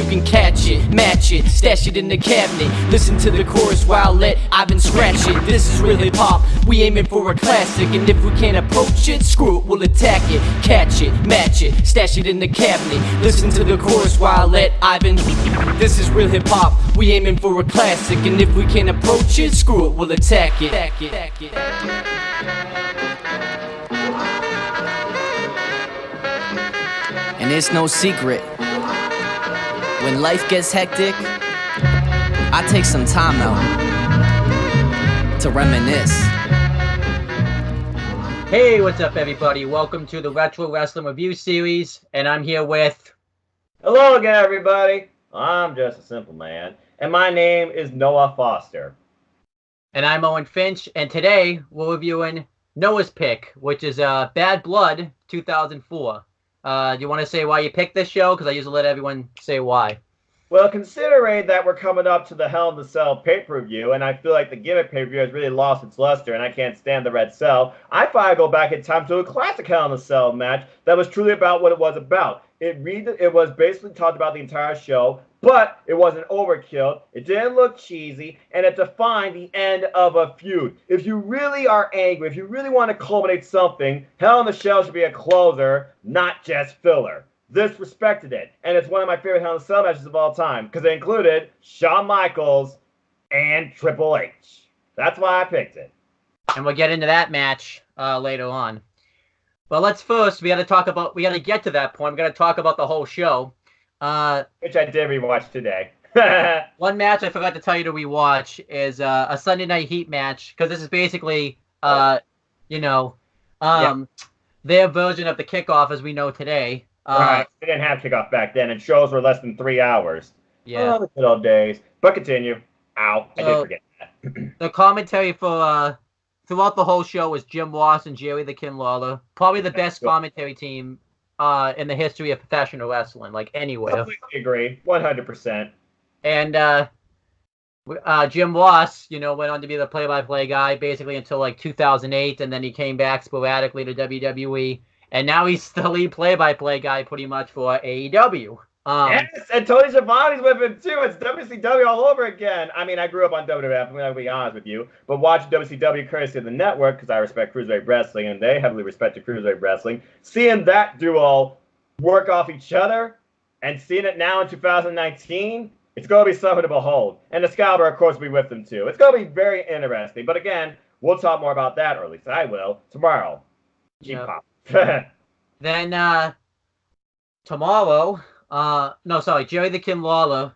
can catch it, match it, stash it in the cabinet. Listen to the chorus while let Ivan scratch it. This is real hip hop, we aiming for a classic. And if we can't approach it, screw it, we'll attack it. Catch it, match it, stash it in the cabinet. Listen to the chorus while let Ivan. This is real hip hop, we aiming for a classic. And if we can't approach it, screw it, we'll attack it. And it's no secret, when life gets hectic, I take some time out to reminisce. Hey, what's up everybody? Welcome to the Retro Wrestling Review Series, and I'm here with... Hello again everybody, I'm just a simple man, and my name is Noah Foster. And I'm Owen Finch, and today we're reviewing Noah's pick, which is Bad Blood 2004. Do you want to say why you picked this show? Because I usually let everyone say why. Well, considering that we're coming up to the Hell in the Cell pay-per-view, and I feel like the gimmick pay-per-view has really lost its luster, and I can't stand the Red Cell, I thought I'd go back in time to a classic Hell in the Cell match that was truly about what it was about. It was basically talked about the entire show, but it wasn't overkill, it didn't look cheesy, and it defined the end of a feud. If you really are angry, if you really want to culminate something, Hell in the Cell should be a closer, not just filler. This respected it, and it's one of my favorite Hell in a Cell matches of all time, because it included Shawn Michaels and Triple H. That's why I picked it. And we'll get into that match later on. But let's first, we got to get to that point. We got to talk about the whole show. Which I did rewatch today. One match I forgot to tell you to rewatch is a Sunday Night Heat match, because this is basically, their version of the kickoff as we know today. Right, they didn't have kickoff back then, and shows were less than 3 hours. Yeah. Oh, the good old days. But continue. Ow, I did forget that. The commentary for throughout the whole show was Jim Ross and Jerry the King Lawler. Probably the best commentary team in the history of professional wrestling, like anywhere. Completely agree, 100%. And Jim Ross, went on to be the play-by-play guy basically until like 2008, and then he came back sporadically to WWE. And now he's the lead play-by-play guy pretty much for AEW. Yes, and Tony Schiavone's with him too. It's WCW all over again. I mean, I grew up on WWF, I'm going to be honest with you. But watching WCW courtesy of the network, because I respect Cruiserweight Wrestling, and they heavily respected Cruiserweight Wrestling, seeing that duo work off each other, and seeing it now in 2019, it's going to be something to behold. And Excalibur, of course, will be with them too. It's going to be very interesting. But again, we'll talk more about that, or at least I will, tomorrow. G-Pop. Then tomorrow, Jerry the King Lawler,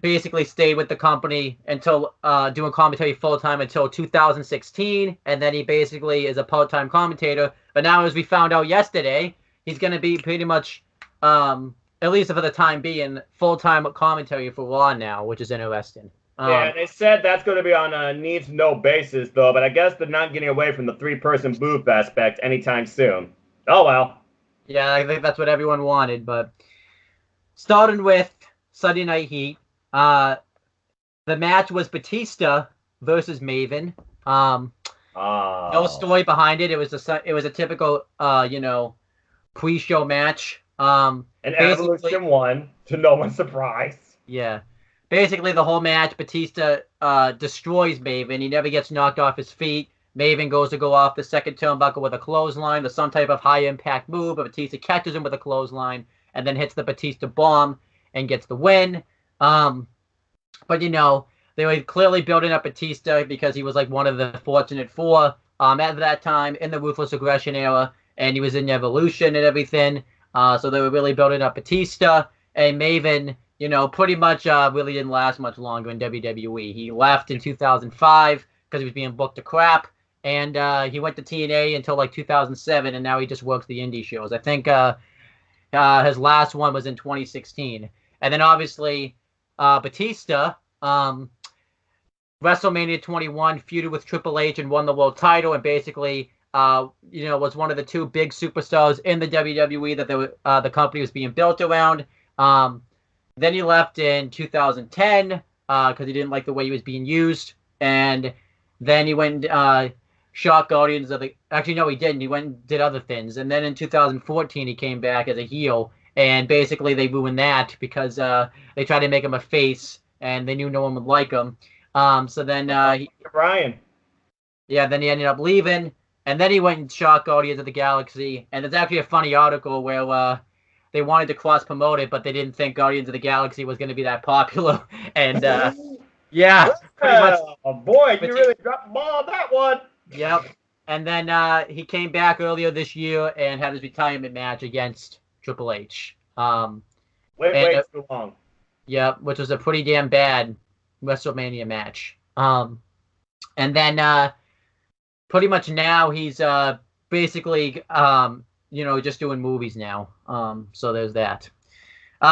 basically stayed with the company until doing commentary full time until 2016, and then he basically is a part-time commentator. But now, as we found out yesterday, he's going to be pretty much, at least for the time being, full-time commentary for Raw now, which is interesting. Yeah, they said that's going to be on a need-to-know basis, though, but I guess they're not getting away from the three-person booth aspect anytime soon. Oh, well. Yeah, I think that's what everyone wanted, but starting with Sunday Night Heat, the match was Batista versus Maven. No story behind it. It was a typical, pre-show match. And Evolution won, to no one's surprise. Yeah. Basically, the whole match, Batista destroys Maven. He never gets knocked off his feet. Maven goes to go off the second turnbuckle with a clothesline, or some type of high-impact move, but Batista catches him with a clothesline and then hits the Batista bomb and gets the win. But, they were clearly building up Batista because he was like one of the Fortunate Four at that time in the Ruthless Aggression era, and he was in Evolution and everything. So they were really building up Batista, and Maven... pretty much really didn't last much longer in WWE. He left in 2005 because he was being booked to crap, and he went to TNA until like 2007, and now he just works the indie shows. I think his last one was in 2016. And then obviously Batista, WrestleMania 21, feuded with Triple H and won the world title, and basically was one of the two big superstars in the WWE that the company was being built around. Then he left in 2010 because he didn't like the way he was being used. And then he went shock Guardians of the... Actually, no, he didn't. He went and did other things. And then in 2014, he came back as a heel and basically they ruined that because they tried to make him a face, and they knew no one would like him. So then Brian. yeah, then he ended up leaving, and then he went and shot Guardians of the Galaxy. And there's actually a funny article where they wanted to cross promote it, but they didn't think Guardians of the Galaxy was going to be that popular. And yeah, pretty much. Oh boy, you really dropped the ball on that one. Yep. And then he came back earlier this year and had his retirement match against Triple H. Way too long. Yep, which was a pretty damn bad WrestleMania match. And then pretty much now he's basically just doing movies now. So there's that.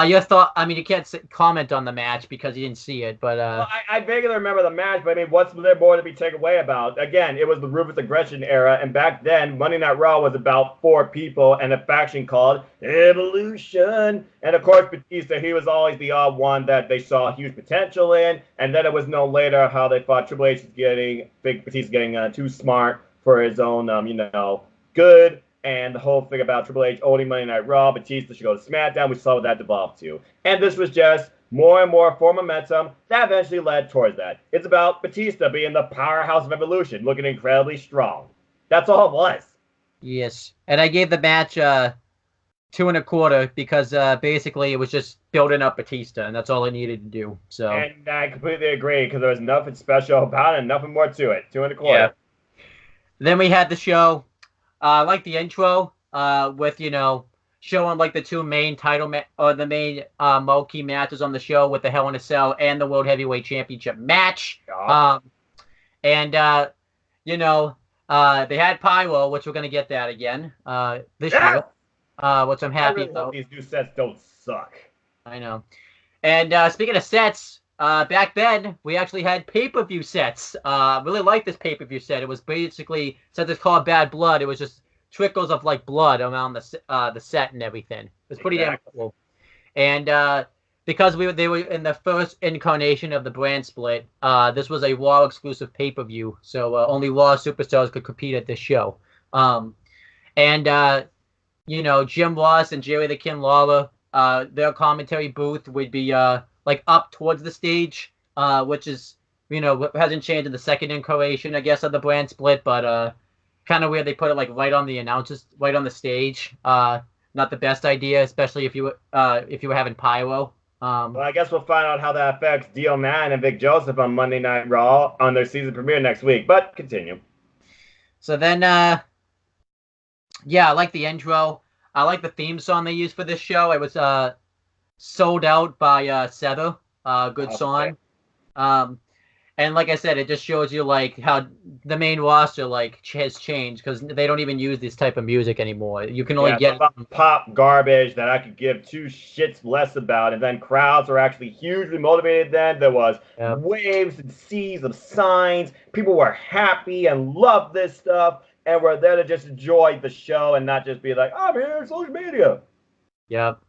Your thought? I mean, you can't comment on the match because you didn't see it, but well, I vaguely remember the match. But I mean, what's there more to be taken away about? Again, it was the Ruthless Aggression era, and back then, Monday Night Raw was about 4 people and a faction called Evolution. And of course, Batista, he was always the odd one that they saw huge potential in. And then it was known later how they thought Triple H was Batista getting too smart for his own, good. And the whole thing about Triple H owning Monday Night Raw, Batista should go to SmackDown. We saw what that devolved to. And this was just more and more for momentum that eventually led towards that. It's about Batista being the powerhouse of Evolution, looking incredibly strong. That's all it was. Yes. And I gave the match 2.25 because basically it was just building up Batista, and that's all it needed to do. So. And I completely agree because there was nothing special about it and nothing more to it. 2.25. Yeah. Then we had the show. I like the intro with, showing like the 2 main the main marquee matches on the show with the Hell in a Cell and the World Heavyweight Championship match. Yeah. They had Pyro, which we're going to get that again this year, which I'm happy about. These new sets don't suck. I know. And speaking of sets, back then, we actually had pay-per-view sets. Really liked this pay-per-view set. It was basically, since it's called Bad Blood, it was just trickles of like blood around the set and everything. It was pretty damn cool. And because they were in the first incarnation of the brand split, this was a Raw exclusive pay-per-view, so only Raw superstars could compete at this show. Jim Ross and Jerry the King Lawler, their commentary booth would be like up towards the stage, which is, hasn't changed in the second incarnation, I guess, of the brand split, but kind of weird they put it like right on the announcers, right on the stage. Not the best idea, especially if you were having pyro. Well, I guess we'll find out how that affects Dio Mann and Vic Joseph on Monday Night Raw on their season premiere next week, but continue. So then, I like the intro. I like the theme song they used for this show. It was Sold Out by Sever. Good song. And like I said, it just shows you like how the main roster like has changed because they don't even use this type of music anymore. You can only get pop garbage that I could give 2 shits less about. And then crowds were actually hugely motivated then. There was waves and seas of signs. People were happy and loved this stuff. And we're there to just enjoy the show and not just be like, I'm here on social media. Yep.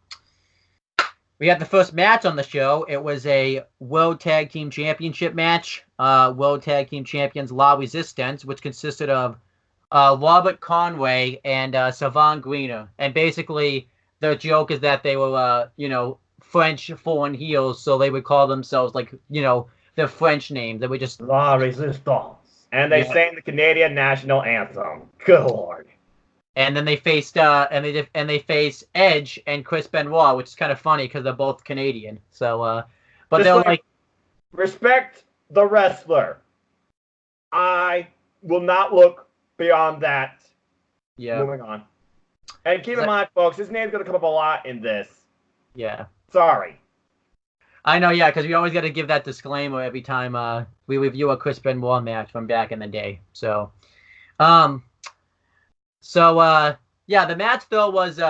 We had the first match on the show. It was a World Tag Team Championship match. World Tag Team Champions La Resistance, which consisted of Robert Conway and Savon Greener. And basically, the joke is that they were, French foreign heels, so they would call themselves, like, their French names. They would just... La Resistance. And they sang the Canadian national anthem. Good Lord. And then they faced they faced Edge and Chris Benoit, which is kind of funny because they're both Canadian. So, but just they're like respect the wrestler. I will not look beyond that. Yeah. Moving on. And keep in mind, folks, his name's gonna come up a lot in this. Yeah. Sorry. I know, yeah, because we always got to give that disclaimer every time we review a Chris Benoit match from back in the day. So, the match, though, was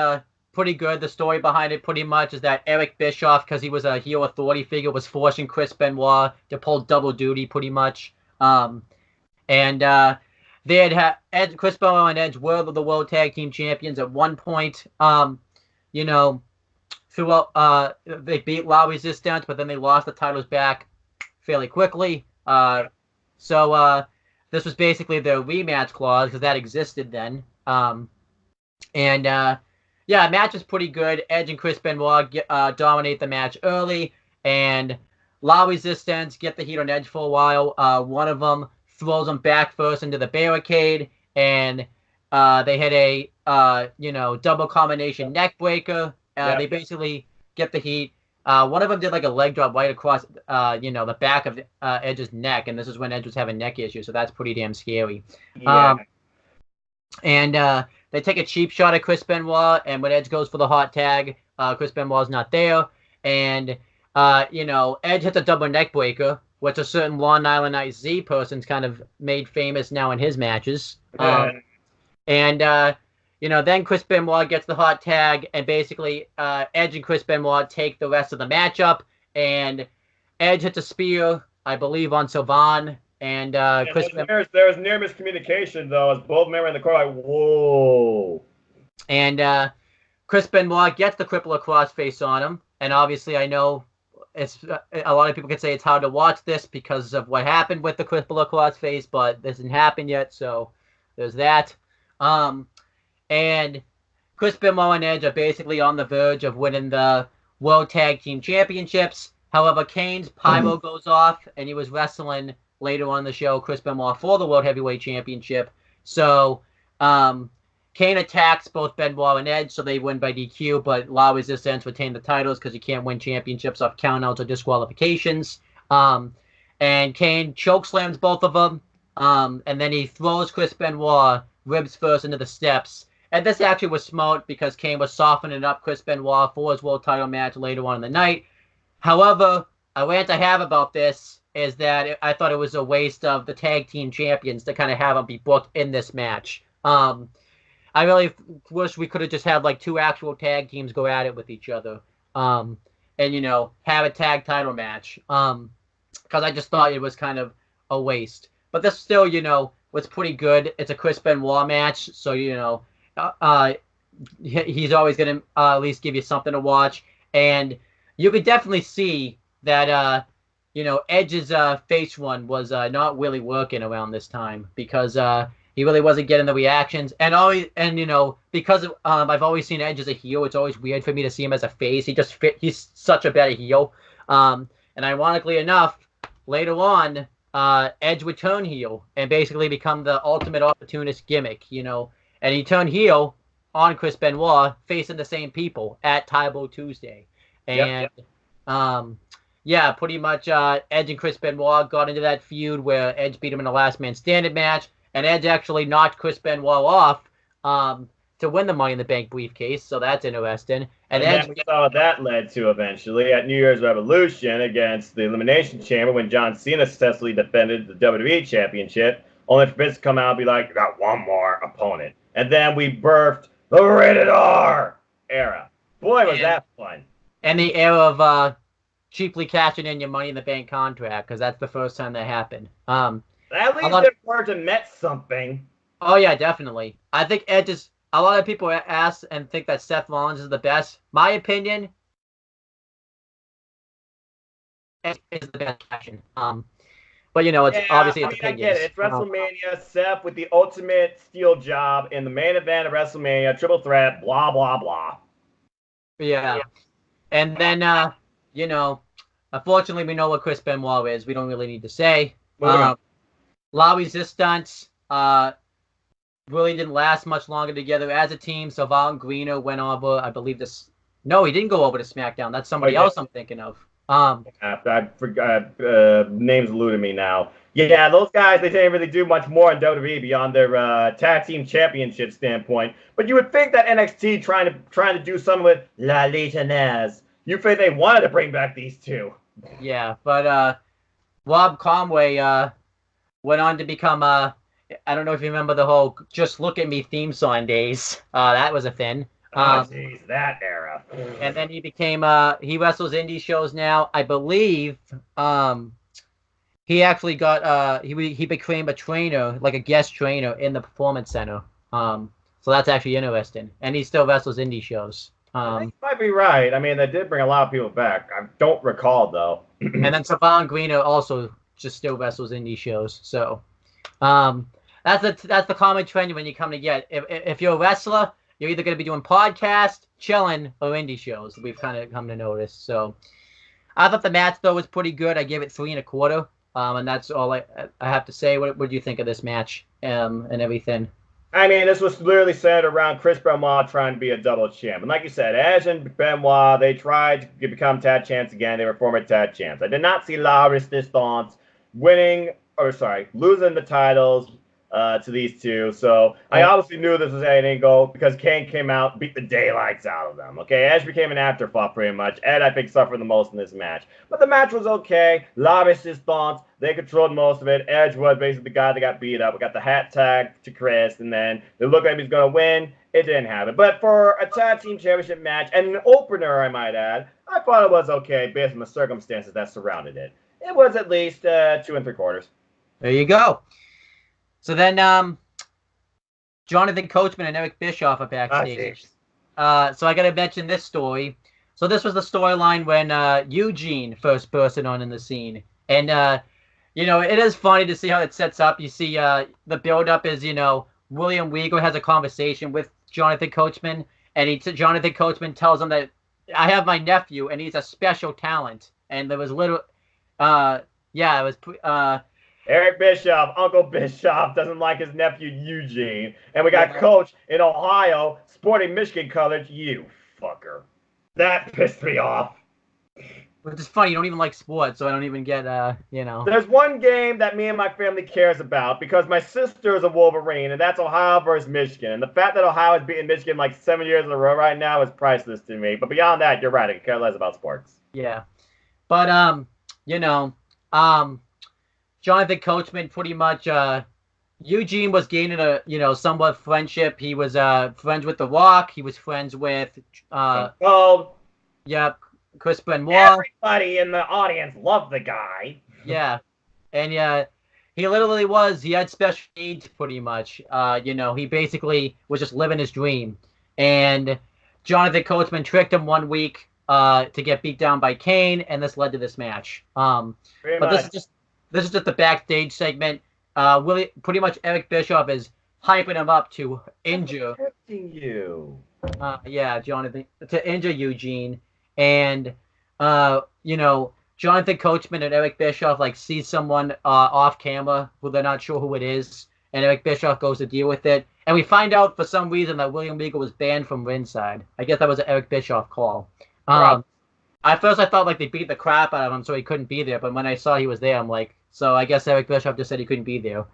pretty good. The story behind it pretty much is that Eric Bischoff, because he was a heel authority figure, was forcing Chris Benoit to pull double duty pretty much. They had Chris Benoit and Edge were the World Tag Team Champions at one point. Throughout, they beat La Resistance, but then they lost the titles back fairly quickly. This was basically the rematch clause because that existed then. Yeah, match is pretty good. Edge and Chris Benoit dominate the match early, and La Resistance get the heat on Edge for a while. One of them throws him back first into the barricade, and they hit a double combination neck breaker. They basically get the heat. One of them did like a leg drop right across the back of Edge's neck, and this is when Edge was having neck issues, so that's pretty damn scary. Yeah. And they take a cheap shot at Chris Benoit, and when Edge goes for the hot tag, Chris Benoit's not there, and Edge hits a double neck breaker, which a certain Long Island Ice Z person's kind of made famous now in his matches. Then Chris Benoit gets the hot tag, and basically Edge and Chris Benoit take the rest of the matchup, and Edge hits a spear, I believe, on Sylvain. And Chris there was near miscommunication, though, as both men were in the car like, whoa. And Chris Benoit gets the crippler crossface on him. And obviously, I know it's a lot of people can say it's hard to watch this because of what happened with the crippler crossface, but this hasn't happened yet, so there's that. And Chris Benoit and Edge are basically on the verge of winning the World Tag Team Championships. However, Kane's pyro goes off, and he was wrestling later on in the show Chris Benoit for the World Heavyweight Championship. So Kane attacks both Benoit and Edge, so they win by DQ, but La Resistance retain the titles because you can't win championships off countouts or disqualifications. And Kane chokeslams both of them, and then he throws Chris Benoit ribs first into the steps. And this actually was smart because Kane was softening up Chris Benoit for his world title match later on in the night. However, a rant I have about this is that I thought it was a waste of the tag team champions to kind of have them be booked in this match. I really wish we could have just had like two actual tag teams go at it with each other, and have a tag title match. Because I just thought it was kind of a waste. But this still, was pretty good. It's a Chris Benoit match, so he's always gonna at least give you something to watch, and you could definitely see that Edge's face run was not really working around this time because he really wasn't getting the reactions. Because I've always seen Edge as a heel, it's always weird for me to see him as a face. He's such a better heel. And ironically enough, later on, Edge would turn heel and basically become the ultimate opportunist gimmick, And he turned heel on Chris Benoit, facing the same people at Tybo Tuesday. And pretty much Edge and Chris Benoit got into that feud where Edge beat him in a last man standing match, and Edge actually knocked Chris Benoit off to win the Money in the Bank briefcase, so that's interesting. And Edge, we saw what that led to eventually at New Year's Revolution against the Elimination Chamber when John Cena successfully defended the WWE Championship, only for Vince to come out and be like, you got one more opponent. And then we birthed the Rated R era. Boy, was that fun. And the era of cheaply cashing in your Money in the Bank contract, because that's the first time that happened. At least it worked and meant something. Oh, yeah, definitely. I think Edge is... A lot of people ask and think that Seth Rollins is the best. My opinion is the best cash-in. But, it's obviously it's opinions. I get it. It's WrestleMania, Seth with the ultimate steel job in the main event of WrestleMania, triple threat, blah, blah, blah. Yeah. And then, unfortunately, we know what Chris Benoit is. We don't really need to say. La Resistance really didn't last much longer together as a team. Sylvain Greener went over, I believe, No, he didn't go over to SmackDown. That's somebody else I'm thinking of. I forgot. Names eluding me now. Yeah, those guys, they didn't really do much more in WWE beyond their tag team championship standpoint. But you would think that NXT trying to do something with La Litanes, you think they wanted to bring back these two. Yeah, but Rob Conway went on to become I don't know if you remember the whole "Just Look at Me" theme song days. That was a thing. Jeez, that era. And then he became he wrestles indie shows now. I believe he actually got he became a trainer, like a guest trainer in the Performance Center. So that's actually interesting. And he still wrestles indie shows. I think you might be right. I mean, they did bring a lot of people back. I don't recall though. And then Sylvain Greener also just still wrestles indie shows. So that's the common trend when you come to get if you're a wrestler you're either going to be doing podcast, chilling, or indie shows. We've kind of come to notice. So I thought the match, though, was pretty good. I gave it 3 1/4. And that's all I have to say. What do you think of this match and everything? I mean, this was literally centered around Chris Benoit trying to be a double champ. And like you said, Edge and Benoit, they tried to become tag champs again. They were former tag champs. I did not see La Resistance losing the titles to these two. So I obviously knew this was an angle because Kane came out, beat the daylights out of them. Okay, Edge became an afterthought pretty much. Ed, I think, suffered the most in this match. But the match was okay. La Resistance, they controlled most of it. Edge was basically the guy that got beat up. We got the hat tag to Chris, and then it looked like he was going to win. It didn't happen. But for a tag team championship match, and an opener, I might add, I thought it was okay based on the circumstances that surrounded it. It was at least 2 3/4. There you go. So then, Jonathan Coachman and Eric Bischoff are backstage. So I got to mention this story. So this was the storyline when Eugene first burst on in the scene. And, it is funny to see how it sets up. You see the build-up is, William Regal has a conversation with Jonathan Coachman. And Jonathan Coachman tells him that I have my nephew, and he's a special talent. And there was Eric Bischoff, Uncle Bischoff, doesn't like his nephew Eugene. And we got Coach in Ohio sporting Michigan colors. You fucker. That pissed me off. Which is funny. You don't even like sports, so I don't even get, There's one game that me and my family cares about because my sister is a Wolverine, and that's Ohio versus Michigan. And the fact that Ohio is beating Michigan like 7 years in a row right now is priceless to me. But beyond that, you're right. I care less about sports. Yeah. But, Jonathan Coachman pretty much, Eugene was gaining a, somewhat friendship. He was friends with The Rock. He was friends with, Chris Benoit. Everybody in the audience loved the guy. Yeah. And, he literally was. He had special needs pretty much. He basically was just living his dream. And Jonathan Coachman tricked him one week to get beat down by Kane, and this led to this match. This is just the backstage segment. Pretty much Eric Bischoff is hyping him up to injure. Jonathan, to injure Eugene. And, Jonathan Coachman and Eric Bischoff, see someone off camera who they're not sure who it is. And Eric Bischoff goes to deal with it. And we find out for some reason that William Regal was banned from ringside. I guess that was an Eric Bischoff call. At first I thought they beat the crap out of him so he couldn't be there. But when I saw he was there, I'm like, so I guess Eric Bischoff just said he couldn't be there.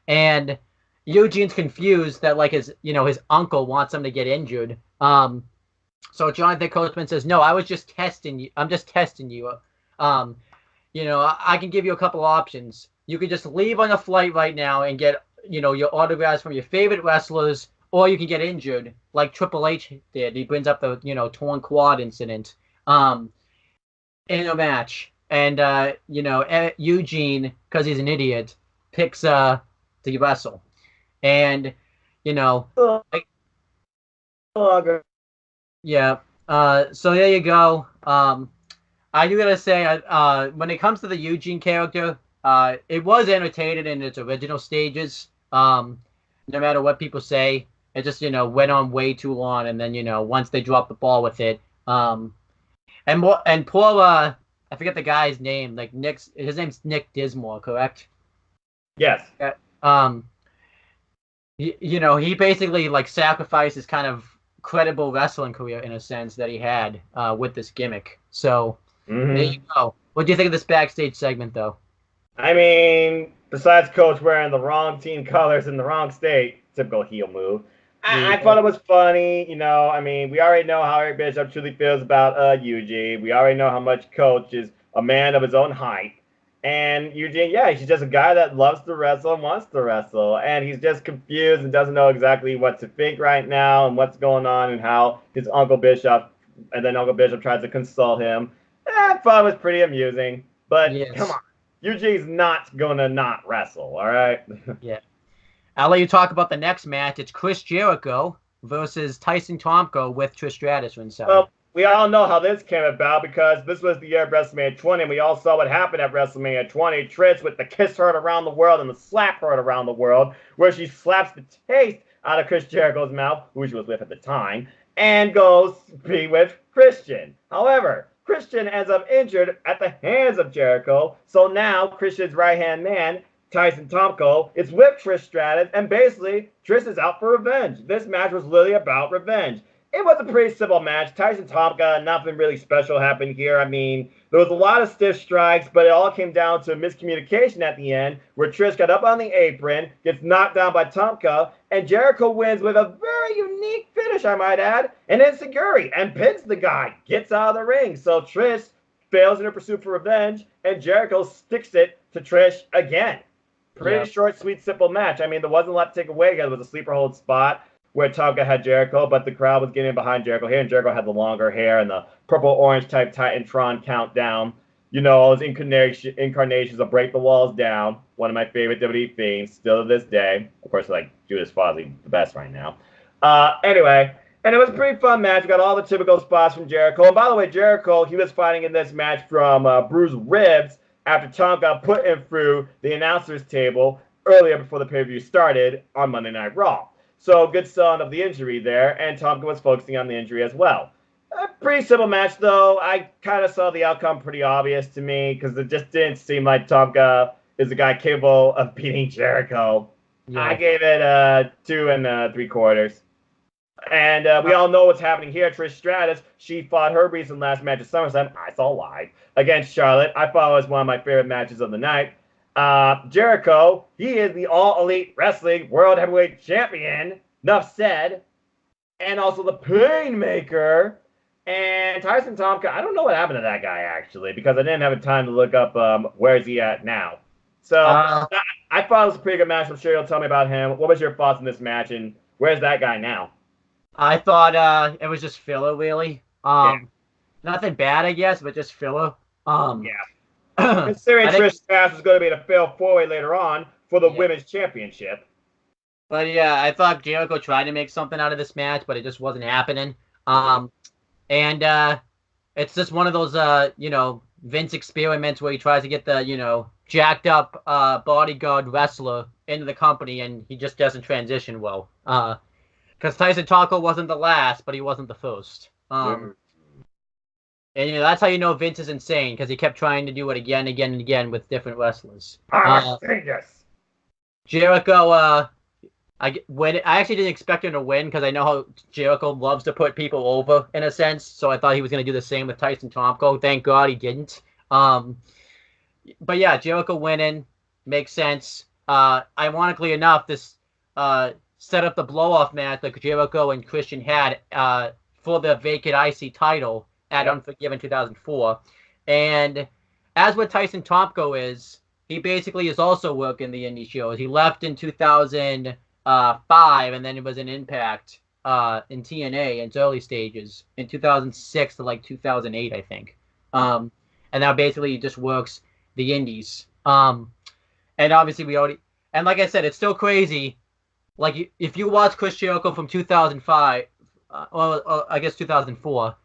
And Eugene's confused that his uncle wants him to get injured. So Jonathan Coachman says, no, I was just testing you. I'm just testing you. I can give you a couple options. You could just leave on a flight right now and get, your autographs from your favorite wrestlers, or you can get injured like Triple H did. He brings up the, torn quad incident in a match. And, Eugene, because he's an idiot, picks to wrestle. And, so there you go. I do gotta say, when it comes to the Eugene character, it was entertaining in its original stages. No matter what people say, it just, went on way too long. And then, once they dropped the ball with it, and poor, I forget the guy's name. His name's Nick Dismore, correct? Yes. He basically sacrificed his kind of credible wrestling career in a sense that he had with this gimmick. So there you go. What do you think of this backstage segment, though? I mean, besides Coach wearing the wrong team colors in the wrong state, typical heel move. I thought it was funny. We already know how Eric Bischoff truly feels about Eugene. We already know how much Coach is a man of his own height. And Eugene, he's just a guy that loves to wrestle and wants to wrestle. And he's just confused and doesn't know exactly what to think right now and what's going on and how his Uncle Bischoff tries to console him. I thought it was pretty amusing. But Come on. Eugene's not going to not wrestle, all right? Yeah. I'll let you talk about the next match. It's Chris Jericho versus Tyson Tomko with Trish Stratus ringside. Well, we all know how this came about because this was the year of WrestleMania 20, and we all saw what happened at WrestleMania 20. Trish with the kiss heard around the world and the slap heard around the world, where she slaps the taste out of Chris Jericho's mouth, who she was with at the time, and goes be with Christian. However, Christian ends up injured at the hands of Jericho, so now Christian's right-hand man, Tyson Tomko, is with Trish Stratus, and basically, Trish is out for revenge. This match was literally about revenge. It was a pretty simple match. Tyson Tomko, nothing really special happened here. I mean, there was a lot of stiff strikes, but it all came down to miscommunication at the end, where Trish got up on the apron, gets knocked down by Tomko, and Jericho wins with a very unique finish, I might add, an enziguri, and pins the guy, gets out of the ring. So Trish fails in her pursuit for revenge, and Jericho sticks it to Trish again. Pretty short, sweet, simple match. I mean, there wasn't a lot to take away because it was a sleeper hold spot where Tomko had Jericho, but the crowd was getting behind Jericho here, and Jericho had the longer hair and the purple-orange type Titantron countdown. You know, all those incarnations of Break the Walls Down, one of my favorite WWE themes, still to this day. Of course, like Judas Fozzy, the best right now. Anyway, and it was a pretty fun match. We got all the typical spots from Jericho. And by the way, Jericho, he was fighting in this match from bruised ribs after Tom got put him through the announcer's table earlier before the pay-per-view started on Monday Night Raw. So good selling of the injury there, and Tomko was focusing on the injury as well. A pretty simple match, though. I kind of saw the outcome pretty obvious to me because it just didn't seem like Tomko is the guy capable of beating Jericho. Yeah. I gave it 2 3/4. And we all know what's happening here. Trish Stratus, she fought her recent last match at SummerSlam, I saw live, against Charlotte. I thought it was one of my favorite matches of the night. Jericho, he is the All Elite Wrestling World Heavyweight Champion, enough said, and also the Painmaker. And Tyson Tomko, I don't know what happened to that guy, actually, because I didn't have time to look up where is he at now. So I thought it was a pretty good match. I'm sure you'll tell me about him. What was your thoughts on this match, and where's that guy now? I thought it was just filler, really. Nothing bad, I guess, but just filler. Considering Trish Stratus is going to be in a fail 4-way later on for the Women's Championship. But yeah, I thought Jericho tried to make something out of this match, but it just wasn't happening. And it's just one of those, Vince experiments where he tries to get the, jacked up bodyguard wrestler into the company, and he just doesn't transition well. Because Tyson Tomko wasn't the last, but he wasn't the first. And that's how you know Vince is insane, because he kept trying to do it again and again with different wrestlers. Jericho, I actually didn't expect him to win, because I know how Jericho loves to put people over, in a sense. So I thought he was going to do the same with Tyson Tomko. Thank God he didn't. But yeah, Jericho winning makes sense. Ironically enough, this set up the blow-off match that Jericho and Christian had for the vacant IC title at Unforgiven 2004. And as with Tyson Tomko is, he basically is also working the indie shows. He left in 2005, and then it was an Impact in TNA in its early stages in 2006 to like 2008, I think. And now basically he just works the indies. And obviously and like I said, it's still crazy. Like, if you watch Chris Jericho from 2005, I guess 2004,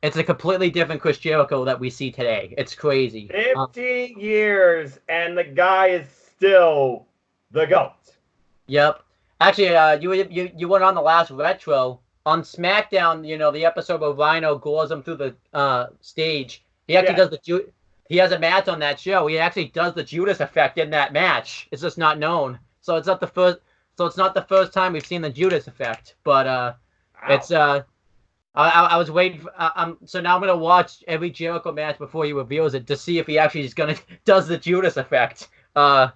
it's a completely different Chris Jericho that we see today. It's crazy. 50 years, and the guy is still the GOAT. Yep. Actually, you went on the last retro. On SmackDown, the episode where Rhino gores him through the stage, he actually does he has a match on that show. He actually does the Judas effect in that match. It's just not known. So it's not the first time we've seen the Judas effect. But it's I was waiting for, so now I'm going to watch every Jericho match before he reveals it to see if he actually does the Judas effect. Because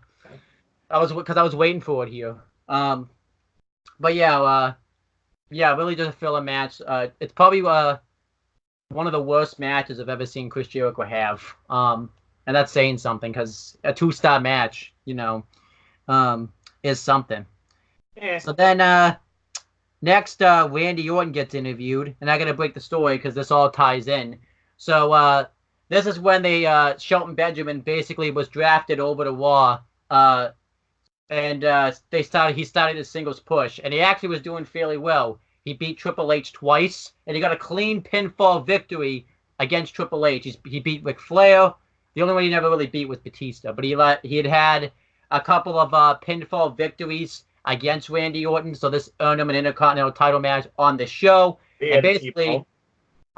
I was waiting for it here. But yeah, really just a filler match. It's probably one of the worst matches I've ever seen Chris Jericho have. And that's saying something, because a 2-star match, is something. Yeah. So then next, Randy Orton gets interviewed, and I got to break the story because this all ties in. So this is when Shelton Benjamin basically was drafted over to Raw, and he started his singles push, and he actually was doing fairly well. He beat Triple H twice, and he got a clean pinfall victory against Triple H. He beat Ric Flair. The only one he never really beat was Batista, but he had a couple of pinfall victories. against Randy Orton. So this earned him an Intercontinental title match on the show. And basically,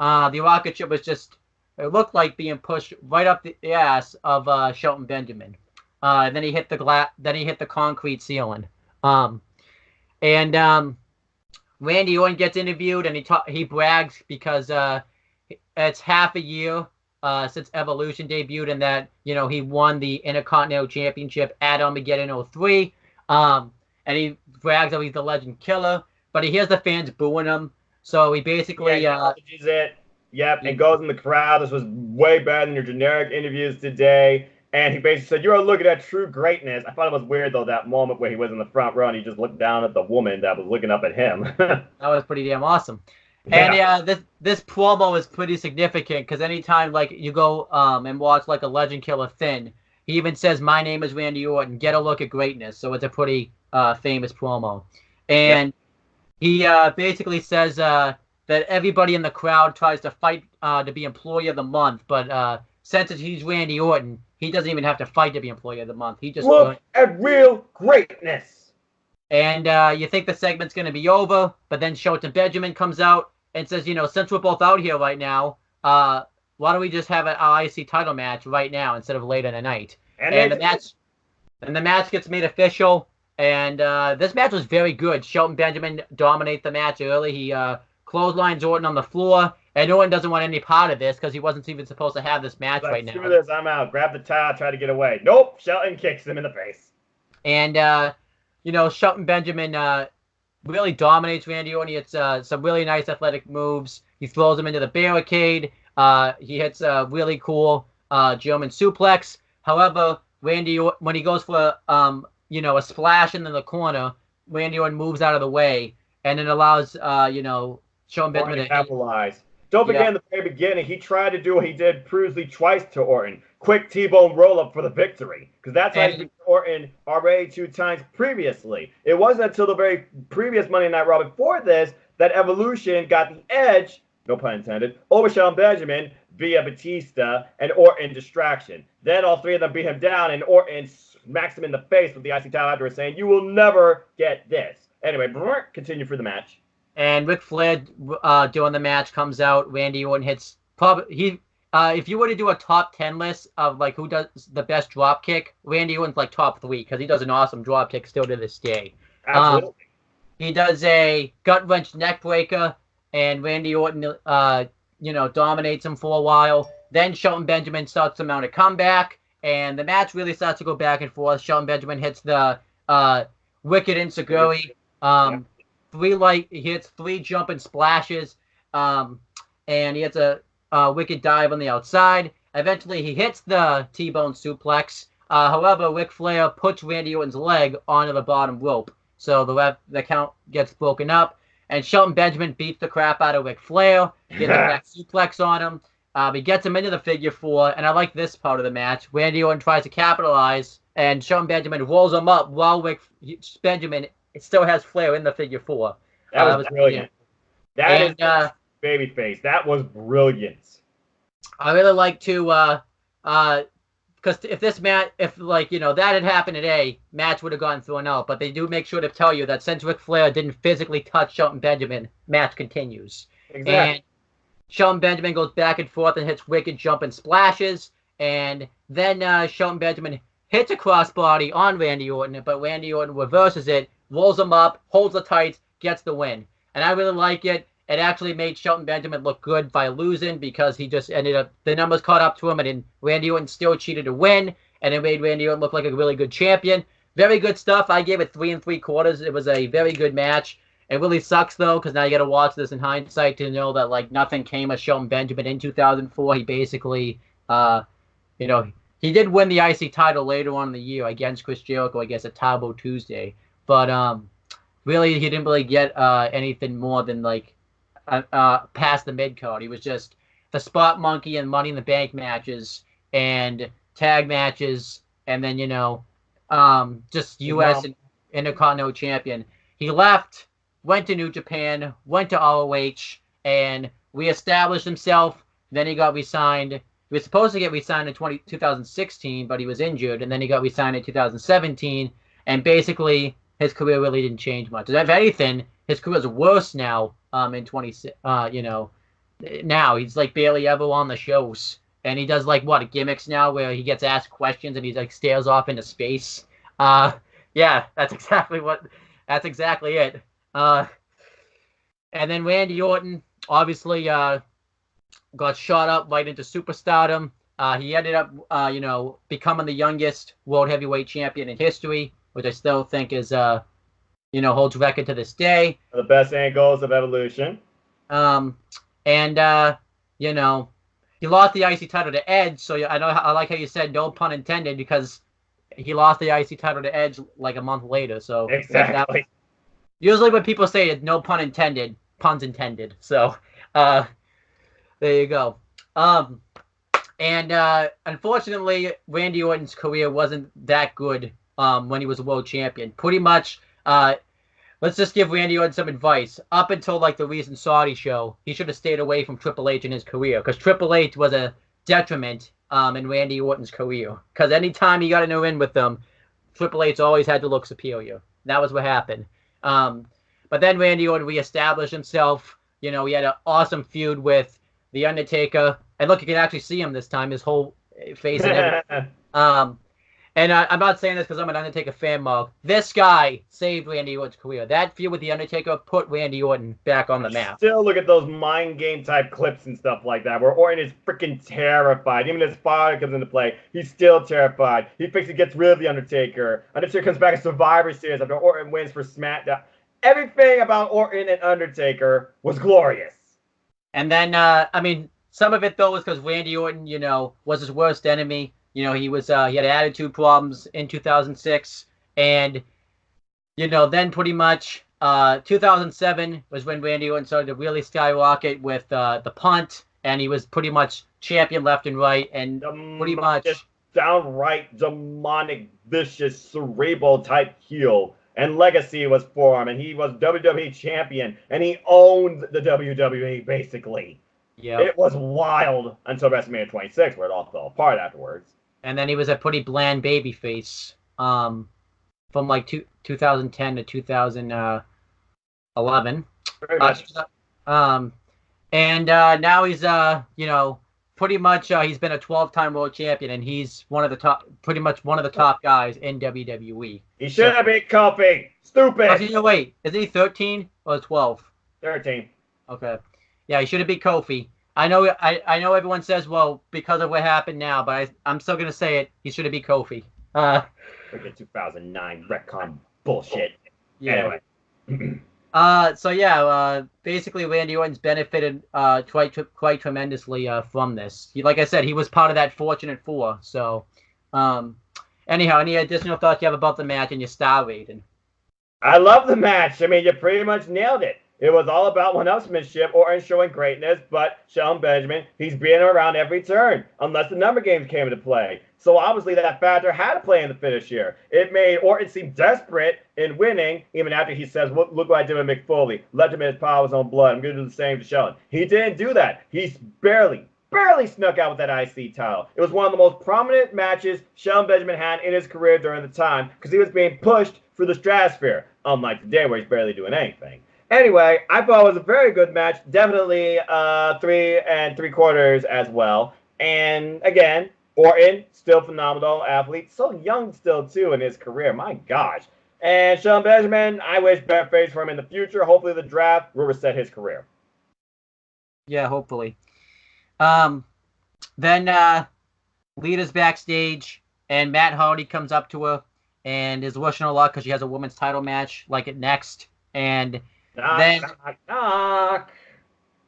the rocket ship was just, it looked like being pushed right up the ass of Shelton Benjamin. And then he hit the concrete ceiling. Randy Orton gets interviewed, and he brags because it's half a year since Evolution debuted, and that he won the Intercontinental Championship at Armageddon 03. And he brags that he's the Legend Killer, but he hears the fans booing him, so he basically acknowledges it. Yep, and goes in the crowd. This was way better than your generic interviews today. And he basically said, "You are looking at true greatness." I thought it was weird, though, that moment where he was in the front row and he just looked down at the woman that was looking up at him. That was pretty damn awesome. Yeah. And this promo is pretty significant because anytime you go and watch a Legend Killer Thin, he even says, "My name is Randy Orton. Get a look at greatness." So it's a pretty famous promo. And he basically says that everybody in the crowd tries to fight to be Employee of the Month, but since he's Randy Orton, he doesn't even have to fight to be Employee of the Month. He just look at real greatness. And you think the segment's going to be over, but then Shelton Benjamin comes out and says, since we're both out here right now, why don't we just have an IC title match right now instead of later in the night? And the match gets made official. And this match was very good. Shelton Benjamin dominates the match early. He clotheslines Orton on the floor. And Orton doesn't want any part of this because he wasn't even supposed to have this match right now. Screw this, I'm out. Grab the towel, try to get away. Nope, Shelton kicks him in the face. And, Shelton Benjamin really dominates Randy Orton. He hits some really nice athletic moves. He throws him into the barricade. He hits a really cool German suplex. However, when he goes for a splash into the corner, Randy Orton moves out of the way, and it allows Shelton Benjamin to capitalize. Don't forget in the very beginning, he tried to do what he did previously twice to Orton. Quick T-bone roll-up for the victory. Because that's how he beat Orton already 2 times previously. It wasn't until the very previous Monday Night Raw before this that Evolution got the edge, no pun intended, over Shawn Benjamin via Batista and Orton distraction. Then all 3 of them beat him down, and Orton smacks him in the face with the IC title afterwards, saying, "You will never get this." Anyway, continue for the match. And Ric Flair during the match comes out. Randy Orton hits if you were to do a top 10 list of who does the best drop kick, Randy Orton's top 3 because he does an awesome drop kick still to this day. Absolutely. He does a gut wrench neck breaker, and Randy Orton dominates him for a while. Then Shelton Benjamin starts to mount a comeback, and the match really starts to go back and forth. Shelton Benjamin hits the wicked enziguri. He hits 3 jumping splashes, and he hits a wicked dive on the outside. Eventually, he hits the T-bone suplex. However, Ric Flair puts Randy Orton's leg onto the bottom rope, so the count gets broken up. And Shelton Benjamin beats the crap out of Ric Flair, gets a back suplex on him. He gets him into the figure 4, and I like this part of the match. Randy Orton tries to capitalize, and Shelton Benjamin rolls him up while Benjamin still has Flair in the figure 4. That was brilliant. That is babyface. That was brilliant. I really like to, because if this match, that had happened today, match would have gone thrown out. But they do make sure to tell you that since Ric Flair didn't physically touch Shelton Benjamin, match continues. Exactly. And Shelton Benjamin goes back and forth and hits wicked jumping splashes. And then Shelton Benjamin hits a crossbody on Randy Orton, but Randy Orton reverses it, rolls him up, holds the tights, gets the win. And I really like it. It actually made Shelton Benjamin look good by losing because he just ended up, the numbers caught up to him, and then Randy Orton still cheated to win, and it made Randy Orton look like a really good champion. Very good stuff. I gave it 3 3/4. It was a very good match. It really sucks, though, because now you got to watch this in hindsight to know that, nothing came of Shelton Benjamin in 2004. He basically, he did win the IC title later on in the year against Chris Jericho, I guess, at Tabo Tuesday. But, really, he didn't really get anything more than, past the mid-card. He was just the spot monkey and Money in the Bank matches and tag matches, and then, just U.S. and Intercontinental Champion. He left, went to New Japan, went to ROH, and reestablished himself. Then he got re-signed. He was supposed to get re-signed in 2016, but he was injured, and then he got re-signed in 2017. And basically, his career really didn't change much. If anything, his career's worse now. In 26, now he's like barely ever on the shows, and he does like gimmicks now where he gets asked questions and he's like stares off into space. Yeah, that's exactly it. And then Randy Orton obviously got shot up right into superstardom. He ended up, becoming the youngest world heavyweight champion in history, which I still think is, holds record to this day. The best angles of Evolution. He lost the IC title to Edge, so I like how you said no pun intended, because he lost the IC title to Edge like a month later. So exactly. Usually when people say it, no pun intended, puns intended. So there you go. Unfortunately, Randy Orton's career wasn't that good when he was a world champion. Pretty much, let's just give Randy Orton some advice. Up until like the recent Saudi show, he should have stayed away from Triple H in his career, because Triple H was a detriment in Randy Orton's career. Because anytime he got in a ring with them, Triple H always had to look superior. That was what happened. But then Randy Orton reestablished himself. He had an awesome feud with The Undertaker. And look, you can actually see him this time, his whole face and everything. I'm not saying this because I'm an Undertaker fan, Mark. This guy saved Randy Orton's career. That feud with The Undertaker put Randy Orton back on the map. Still look at those mind game type clips and stuff like that, where Orton is freaking terrified. Even his father comes into play. He's still terrified. He thinks he gets rid of The Undertaker. Undertaker comes back in Survivor Series after Orton wins for SmackDown. Everything about Orton and Undertaker was glorious. And then, some of it, though, was because Randy Orton, was his worst enemy. He had attitude problems in 2006. And, then pretty much 2007 was when Randy Orton started to really skyrocket with the punt. And he was pretty much champion left and right. And pretty much just downright demonic, vicious, cerebral type heel. And legacy was formed. And he was WWE champion. And he owned the WWE, basically. Yeah, it was wild until WrestleMania 26, where it all fell apart afterwards. And then he was a pretty bland babyface from like 2010 to 2011. Very much. Now he's pretty much he's been a 12-time world champion, and he's pretty much one of the top guys in WWE. He should have been Kofi. Stupid. No, wait, is he 13 or 12? 13. Okay. Yeah, he should have beat Kofi. I know everyone says, well, because of what happened now, but I'm still going to say it. He should have beat Kofi. Freaking 2009 retcon bullshit. Yeah. Anyway. Basically, Randy Orton's benefited quite tremendously from this. Like I said, he was part of that Fortunate Four. So, anyhow, any additional thoughts you have about the match and your star rating? I love the match. You pretty much nailed it. It was all about one-upsmanship, Orton showing greatness, but Shawn Benjamin, he's being around every turn, unless the number games came into play. So obviously that factor had to play in the finish here. It made Orton seem desperate in winning, even after he says, look what I did with Mick Foley. Left him in his power of his own blood. I'm going to do the same to Shawn. He didn't do that. He barely snuck out with that IC title. It was one of the most prominent matches Shawn Benjamin had in his career during the time, because he was being pushed through the stratosphere, unlike today where he's barely doing anything. Anyway, I thought it was a very good match. Definitely 3 3/4 as well. And again, Orton, still phenomenal athlete. So young still, too, in his career. My gosh. And Shawn Benjamin, I wish better things for him in the future. Hopefully the draft will reset his career. Yeah, hopefully. Then Lita's backstage, and Matt Hardy comes up to her and is wishing her luck because she has a women's title match like it next. And knock.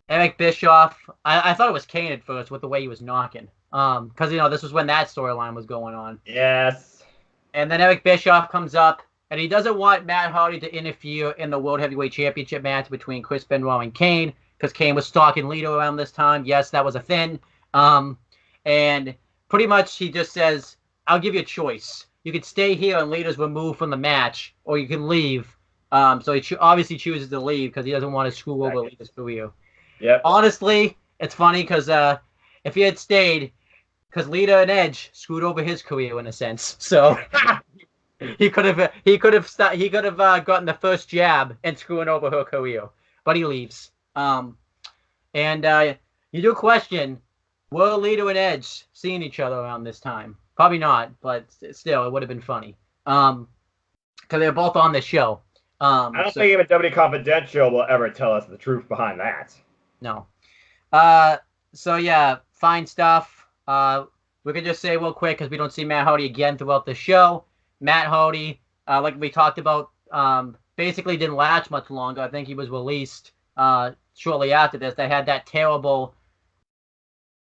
Eric Bischoff. I thought it was Kane at first with the way he was knocking. Because, this was when that storyline was going on. Yes. And then Eric Bischoff comes up, and he doesn't want Matt Hardy to interfere in the World Heavyweight Championship match between Chris Benoit and Kane, because Kane was stalking Lita around this time. Yes, that was a thing. And pretty much he just says, I'll give you a choice. You could stay here and Lita's removed from the match, or you can leave. So he obviously chooses to leave because he doesn't want to screw over Lita's career. Yeah. Honestly, it's funny because if he had stayed, because Lita and Edge screwed over his career in a sense. So He could have gotten the first jab and screwing over her career, but he leaves. And you do question, were Lita and Edge seeing each other around this time? Probably not, but still, it would have been funny. Because they're both on the show. I don't think even WWE Confidential will ever tell us the truth behind that. No. So yeah, fine stuff. We can just say real quick, because we don't see Matt Hardy again throughout the show. Matt Hardy, like we talked about, basically didn't last much longer. I think he was released shortly after this. They had that terrible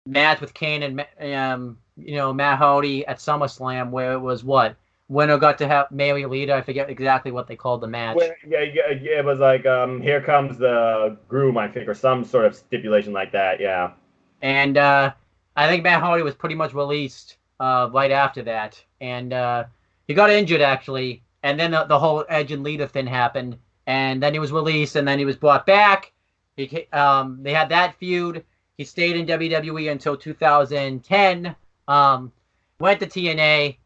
match with Kane and Matt Hardy at SummerSlam, where it was winner got to have marry Lita. I forget exactly what they called the match. Yeah, it was like here comes the groom, I think, or some sort of stipulation like that. Yeah. And I think Matt Hardy was pretty much released right after that, and he got injured actually, and then the whole Edge and Lita thing happened, and then he was released, and then he was brought back. They had that feud. He stayed in WWE until 2010. Went to TNA.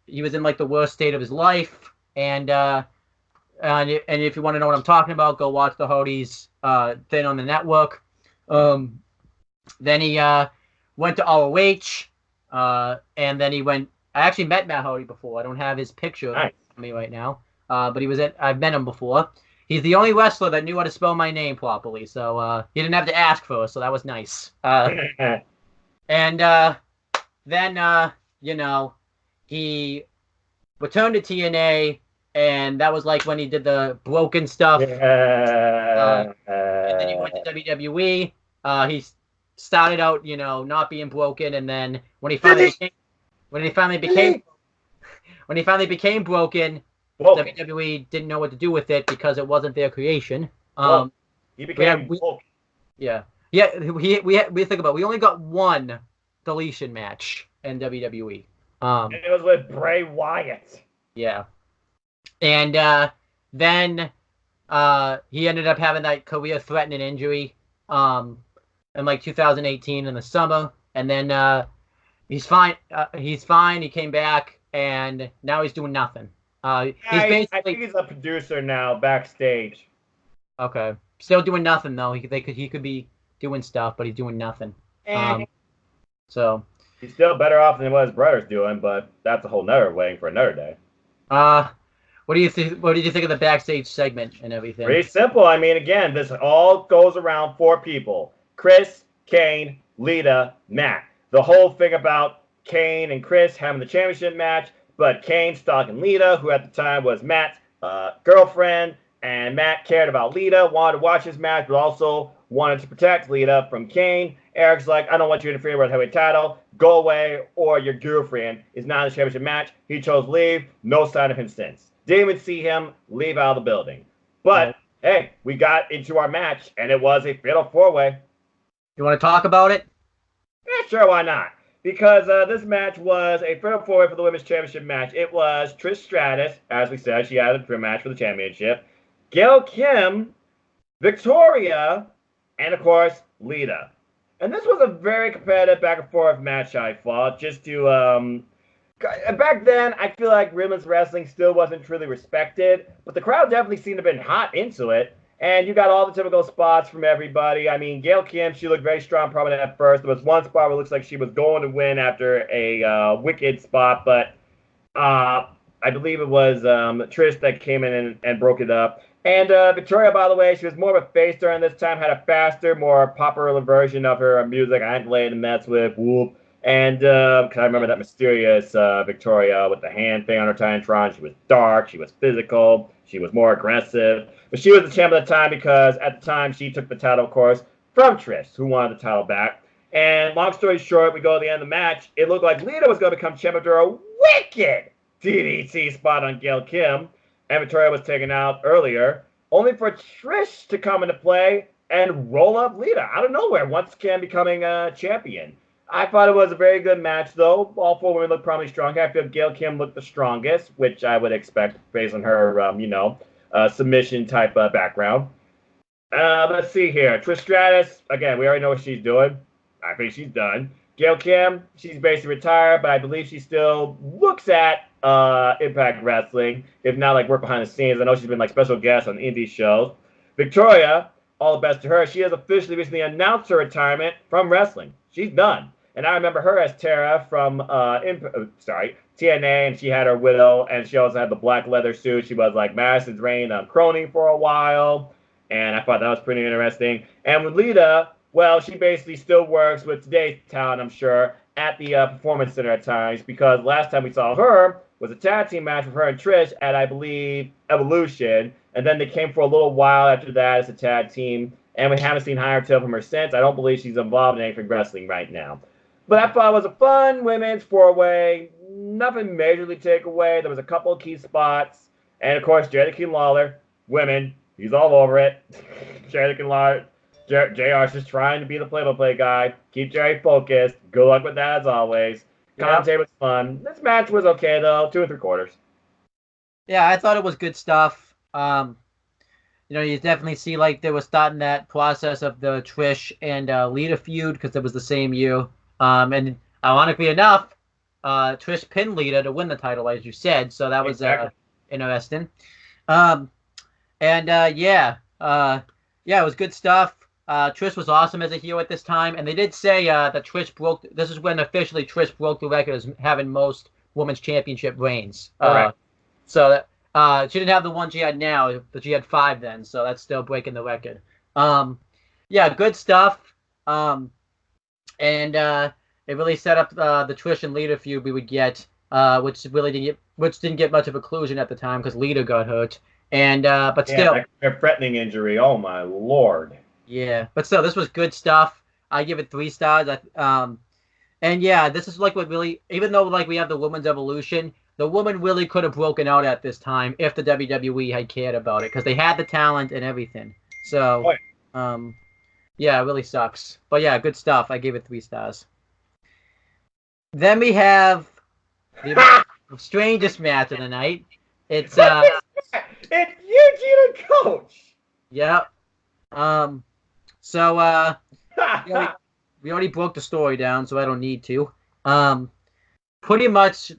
He was in like the worst state of his life, and if you want to know what I'm talking about, go watch the Hardys thing on the network. Then he went to ROH, and then he went. I actually met Matt Hardy before. I don't have his picture on me right now, but I've met him before. He's the only wrestler that knew how to spell my name properly, so he didn't have to ask first, so that was nice. And then he returned to TNA, and that was like when he did the broken stuff. And then he went to WWE. He started out, not being broken, and then when he finally became broken, WWE didn't know what to do with it because it wasn't their creation. He became broken. Yeah. We think about it. We only got one deletion match in WWE. And it was with Bray Wyatt. Yeah. And then he ended up having that career-threatening injury in like 2018 in the summer, and then he's fine. He came back, and now he's doing nothing. I think he's a producer now, backstage. Okay, still doing nothing though. He could be doing stuff, but he's doing nothing. So he's still better off than what his brother's doing, but that's a whole nother waiting for another day. What do you think? What did you think of the backstage segment and everything? Pretty simple. I mean, again, this all goes around 4 people: Chris, Kane, Lita, Matt. The whole thing about Kane and Chris having the championship match, but Kane stalking Lita, who at the time was Matt's girlfriend, and Matt cared about Lita, wanted to watch his match, but also wanted to protect Lita from Kane. Eric's like, I don't want you interfering with the heavyweight title. Go away, or your girlfriend is not in the championship match. He chose leave. No sign of him since. Didn't even see him leave out of the building. But, hey, we got into our match, and it was a fatal 4-way. You want to talk about it? Yeah, sure, why not? Because this match was a fatal 4-way for the women's championship match. It was Trish Stratus, as we said, she had a match for the championship. Gail Kim, Victoria, and of course, Lita. And this was a very competitive back and forth match, I thought. Just to, back then, I feel like women's wrestling still wasn't truly respected, but the crowd definitely seemed to have been hot into it. And you got all the typical spots from everybody. I mean, Gail Kim, she looked very strong, prominent at first. There was one spot where it looks like she was going to win after a wicked spot, but I believe it was Trish that came in and broke it up. And Victoria, by the way, she was more of a face during this time, had a faster, more popular version of her music. I ain't laying the mess with whoop. And because I remember that mysterious Victoria with the hand thing on her Titantron. She was dark, she was physical, she was more aggressive. But she was the champ at the time because at the time she took the title, of course, from Trish, who wanted the title back. And long story short, we go to the end of the match. It looked like Lita was going to become champ after a wicked DDT spot on Gail Kim. And Victoria was taken out earlier, only for Trish to come into play and roll up Lita out of nowhere once again becoming a champion. I thought it was a very good match, though. All 4 women looked probably stronger. I feel Gail Kim looked the strongest, which I would expect based on her, submission type background. Let's see here. Trish Stratus, again, we already know what she's doing. I think she's done. Gail Kim, she's basically retired, but I believe she still looks at Impact Wrestling, if not like work behind the scenes. I know she's been like special guest on indie shows. Victoria, all the best to her. She has officially recently announced her retirement from wrestling. She's done. And I remember her as Tara from TNA, and she had her widow, and she also had the black leather suit. She was like Madison's Reign crony for a while, and I thought that was pretty interesting. And with Lita, well, she basically still works with today's talent, I'm sure, at the Performance Center at times, because last time we saw her was a tag team match with her and Trish at, I believe, Evolution, and then they came for a little while after that as a tag team, and we haven't seen higher tail from her since. I don't believe she's involved in anything wrestling right now. But I thought it was a fun women's four-way. Nothing majorly take away. There was a couple of key spots. And, of course, Jericho Lawler, women, he's all over it. Jericho Lawler, JR's just trying to be the play-by-play guy. Keep Jerry focused. Good luck with that, as always. Commentary was fun. This match was okay, though. 2 3/4. Yeah, I thought it was good stuff. You definitely see like they were starting that process of the Trish and Lita feud because it was the same year. And ironically enough, Trish pinned Lita to win the title, as you said. So that was interesting. It was good stuff. Trish was awesome as a heel at this time, and they did say that Trish broke. This is when officially Trish broke the record as having most women's championship reigns. So that she didn't have the one she had now, but she had 5 then, so that's still breaking the record. Good stuff. It really set up the Trish and Lita feud we would get, which didn't get much of a conclusion at the time because Lita got hurt. But still, a threatening injury. Oh my lord. Yeah, but still, this was good stuff. I give it 3 stars. This is like what really, even though like we have the women's evolution, the woman really could have broken out at this time if the WWE had cared about it because they had the talent and everything. So, it really sucks. But yeah, good stuff. I gave it 3 stars. Then we have the strangest match of the night. It's it's Eugene and Coach. Yep. We already broke the story down, so I don't need to. Pretty much,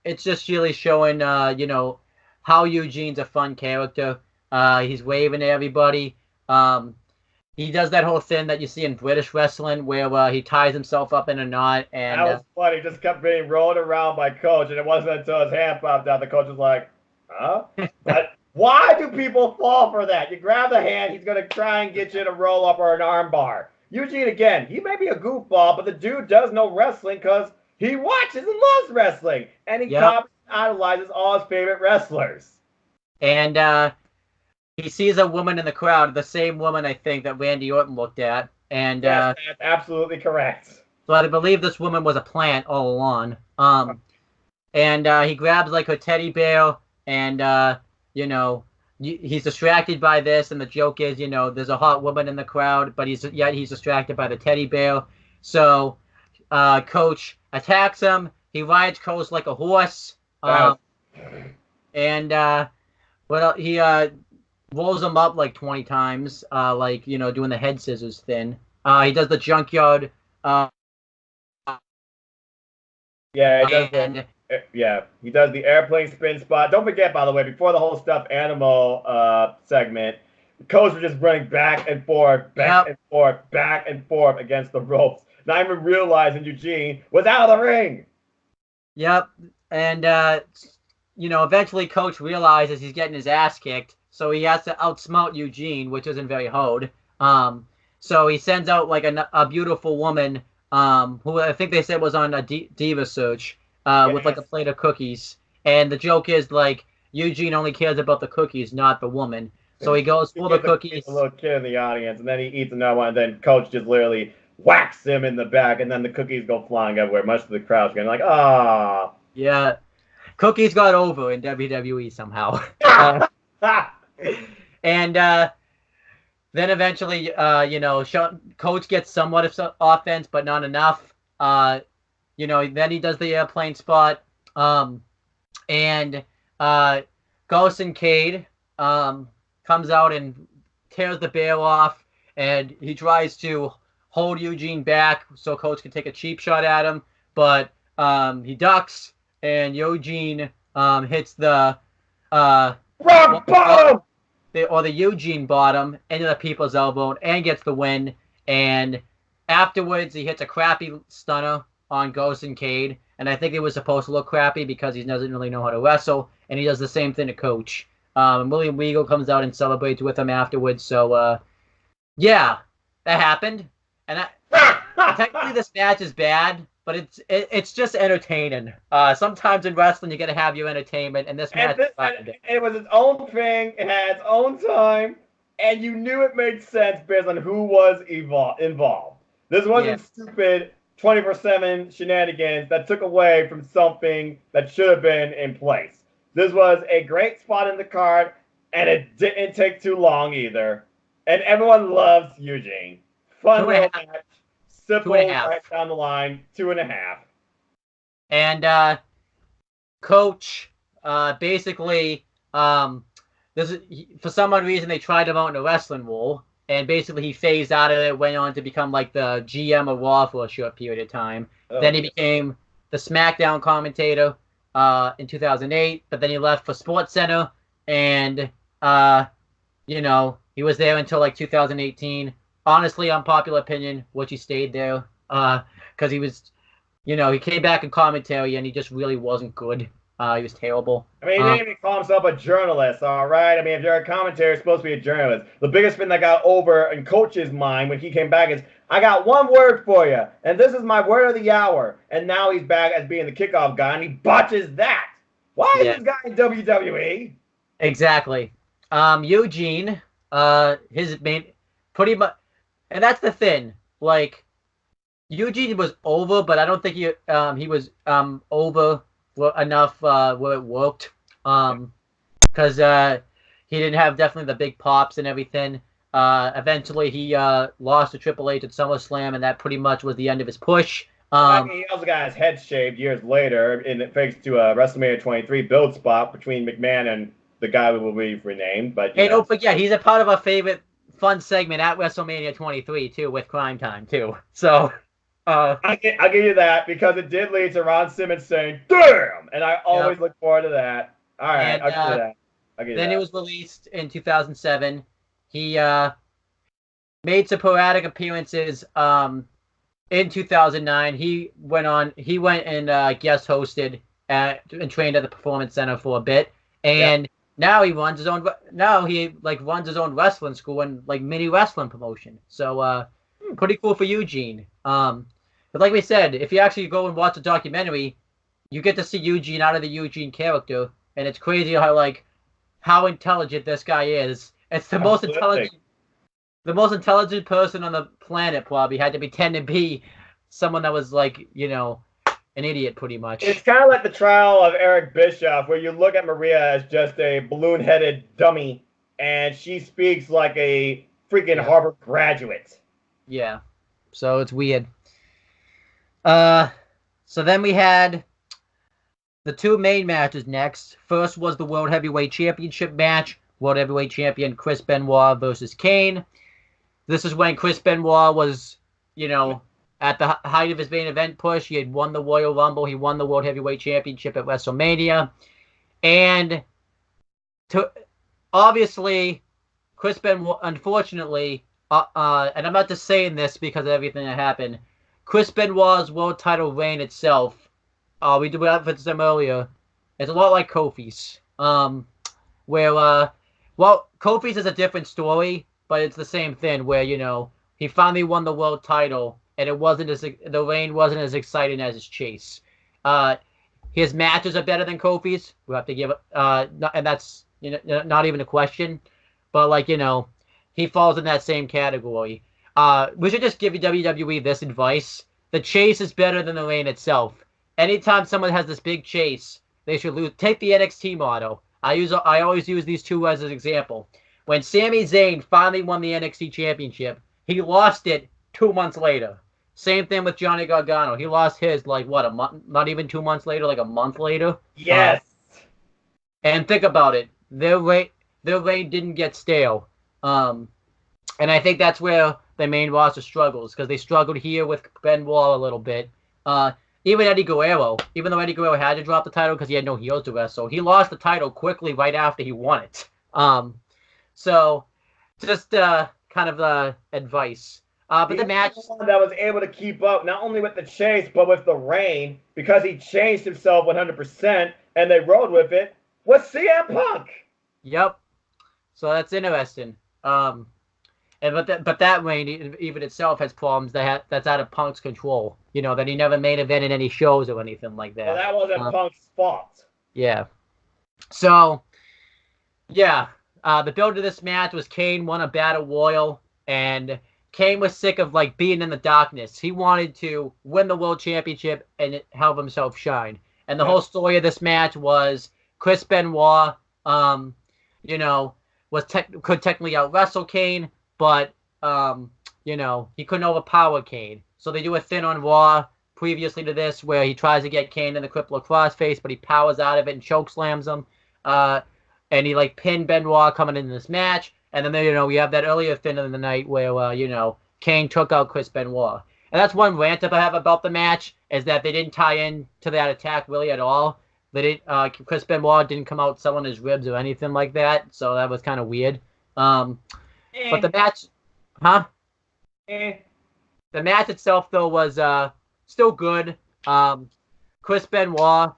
it's just really showing, how Eugene's a fun character. He's waving at everybody. He does that whole thing that you see in British wrestling where he ties himself up in a knot. And that was funny. He just kept being rolled around by Coach, and it wasn't until his hand popped out the Coach was like, huh? But why do people fall for that? You grab the hand, he's going to try and get you to roll up or an arm bar. Eugene, again, he may be a goofball, but the dude does know wrestling because he watches and loves wrestling. And he idolizes all his favorite wrestlers. And he sees a woman in the crowd, the same woman, I think, that Randy Orton looked at. And yes, that's absolutely correct. So I believe this woman was a plant all along. He grabs, like, her teddy bear, and, he's distracted by this, and the joke is, there's a hot woman in the crowd, but he's distracted by the teddy bear. So Coach attacks him. He rides Coach like a horse. He rolls him up like 20 times, doing the head scissors thing. He does the junkyard. He does the airplane spin spot. Don't forget, by the way, before the whole stuffed animal segment, Coach was just running back and forth, back and forth against the ropes, not even realizing Eugene was out of the ring. Yep, and eventually Coach realizes he's getting his ass kicked, so he has to outsmart Eugene, which isn't very hard. So he sends out like a beautiful woman, who I think they said was on a diva search. With like a plate of cookies, and the joke is like Eugene only cares about the cookies, not the woman. So he goes for the cookies. A little kid in the audience, and then he eats another one, and then Coach just literally whacks him in the back, and then the cookies go flying everywhere. Much of the crowd's going like, ah. Yeah, cookies got over in WWE somehow. Then eventually, Coach gets somewhat of offense, but not enough. Then he does the airplane spot, and Ghost and Cade comes out and tears the bear off, and he tries to hold Eugene back so Coach can take a cheap shot at him, but he ducks, and Eugene hits the Rock bottom! the Eugene bottom into the people's elbow and gets the win. And afterwards, he hits a crappy stunner on Ghost and Cade. And I think it was supposed to look crappy because he doesn't really know how to wrestle. And he does the same thing to Coach. And William Regal comes out and celebrates with him afterwards. So, yeah, that happened. And technically, this match is bad, but it's just entertaining. Sometimes in wrestling, you got to have your entertainment, and this match. It was its own thing. It had its own time, and you knew it made sense based on who was involved. This wasn't stupid 24/7 shenanigans that took away from something that should have been in place. This was a great spot in the card, and it didn't take too long either. And everyone loves Eugene. Fun little match. Simple, right down the line. 2.5. And Coach, basically, this is, for some odd reason they tried him out in a wrestling role, and basically he phased out of it, went on to become like the GM of Raw for a short period of time. Then he became the SmackDown commentator in 2008, but then he left for SportsCenter, and he was there until like 2018. Honestly, unpopular opinion, he stayed there because he was, he came back in commentary and he just really wasn't good. He was terrible. I mean, he didn't even call himself a journalist, all right? I mean, if you're a commentator, you're supposed to be a journalist. The biggest thing that got over in Coach's mind when he came back is, I got one word for you, and this is my word of the hour. And now he's back as being the kickoff guy, and he botches that. Why is this guy in WWE? Exactly. Eugene, his main, pretty much, and that's the thing. Like, Eugene was over, but I don't think he was over enough where it worked. Because he didn't have definitely the big pops and everything. Eventually, he lost to Triple H at SummerSlam, and that pretty much was the end of his push. He also got his head shaved years later, thanks to a WrestleMania 23 build spot between McMahon and the guy who will be renamed. But don't forget, he's a part of our favorite fun segment at WrestleMania 23 too, with Crime Time too. So I'll give you that, because it did lead to Ron Simmons saying "damn," and I always look forward to that. All right, I'll give you that. Then it was released in 2007. He made sporadic appearances in 2009. He went and guest hosted and trained at the Performance Center for a bit, and now he runs his own. Now he runs his own wrestling school and mini wrestling promotion. So pretty cool for Eugene. But like we said, if you actually go and watch the documentary, you get to see Eugene out of the Eugene character, and it's crazy how intelligent this guy is. It's the most intelligent person on the planet. Probably had to pretend to be someone that was an idiot, pretty much. It's kind of like the trial of Eric Bischoff, where you look at Maria as just a balloon-headed dummy, and she speaks like a freaking Harvard graduate. Yeah, so it's weird. So then we had the two main matches next. First was the World Heavyweight Championship match. World Heavyweight Champion Chris Benoit versus Kane. This is when Chris Benoit was, at the height of his main event push. He had won the Royal Rumble. He won the World Heavyweight Championship at WrestleMania. And obviously, Chris Benoit, unfortunately, and I'm not just saying this because of everything that happened, Chris Benoit's world title reign itself, we referenced them earlier, it's a lot like Kofi's. Where Kofi's is a different story, but it's the same thing where, he finally won the world title, and the reign wasn't as exciting as his chase. His matches are better than Kofi's. We have to give it, and that's not even a question. But he falls in that same category. We should just give WWE this advice: the chase is better than the reign itself. Anytime someone has this big chase, they should lose. Take the NXT motto. I always use these two as an example. When Sami Zayn finally won the NXT Championship, he lost it 2 months later. Same thing with Johnny Gargano. He lost his a month, not even 2 months later, a month later. Yes. And think about it. Their reign didn't get stale. And I think that's where the main roster struggles, because they struggled here with Benoit a little bit. even Eddie Guerrero, even though Eddie Guerrero had to drop the title because he had no heels to wrestle, he lost the title quickly right after he won it. So just kind of advice. But the match, one that was able to keep up not only with the chase but with the reign because he changed himself 100% and they rode with it was CM Punk. Yep. So that's interesting. But that reign even itself has problems that's out of Punk's control. You know, that he never main evented any shows or anything like that. Well, that wasn't Punk's fault. Yeah. So, yeah. The build to this match was Kane won a battle royal, and Kane was sick of like being in the darkness. He wanted to win the world championship and help himself shine. And the whole story of this match was Chris Benoit, you know, could technically out wrestle Kane, but you know, he couldn't overpower Kane. So they do a thing on Raw previously to this where he tries to get Kane in the crippler crossface, but he powers out of it and choke slams him. And he like pinned Benoit coming into this match. And then, you know, we have that earlier thing in the night where, you know, Kane took out Chris Benoit. And that's one rant I have about the match, is that they didn't tie in to that attack really at all. Chris Benoit didn't come out selling his ribs or anything like that. So that was kind of weird. But the match, the match itself, though, was still good. Chris Benoit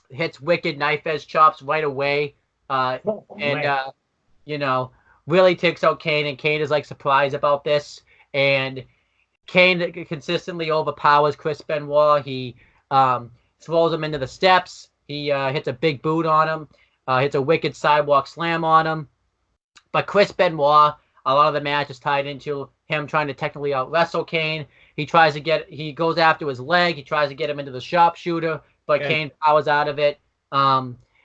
hits wicked knife edge chops right away. You know, really takes out Kane, and Kane is like surprised about this. And Kane consistently overpowers Chris Benoit. He throws him into the steps. He hits a big boot on him. Hits a wicked sidewalk slam on him. But Chris Benoit, a lot of the match is tied into him trying to technically out wrestle Kane. He goes after his leg. He tries to get him into the sharpshooter, but Kane powers out of it.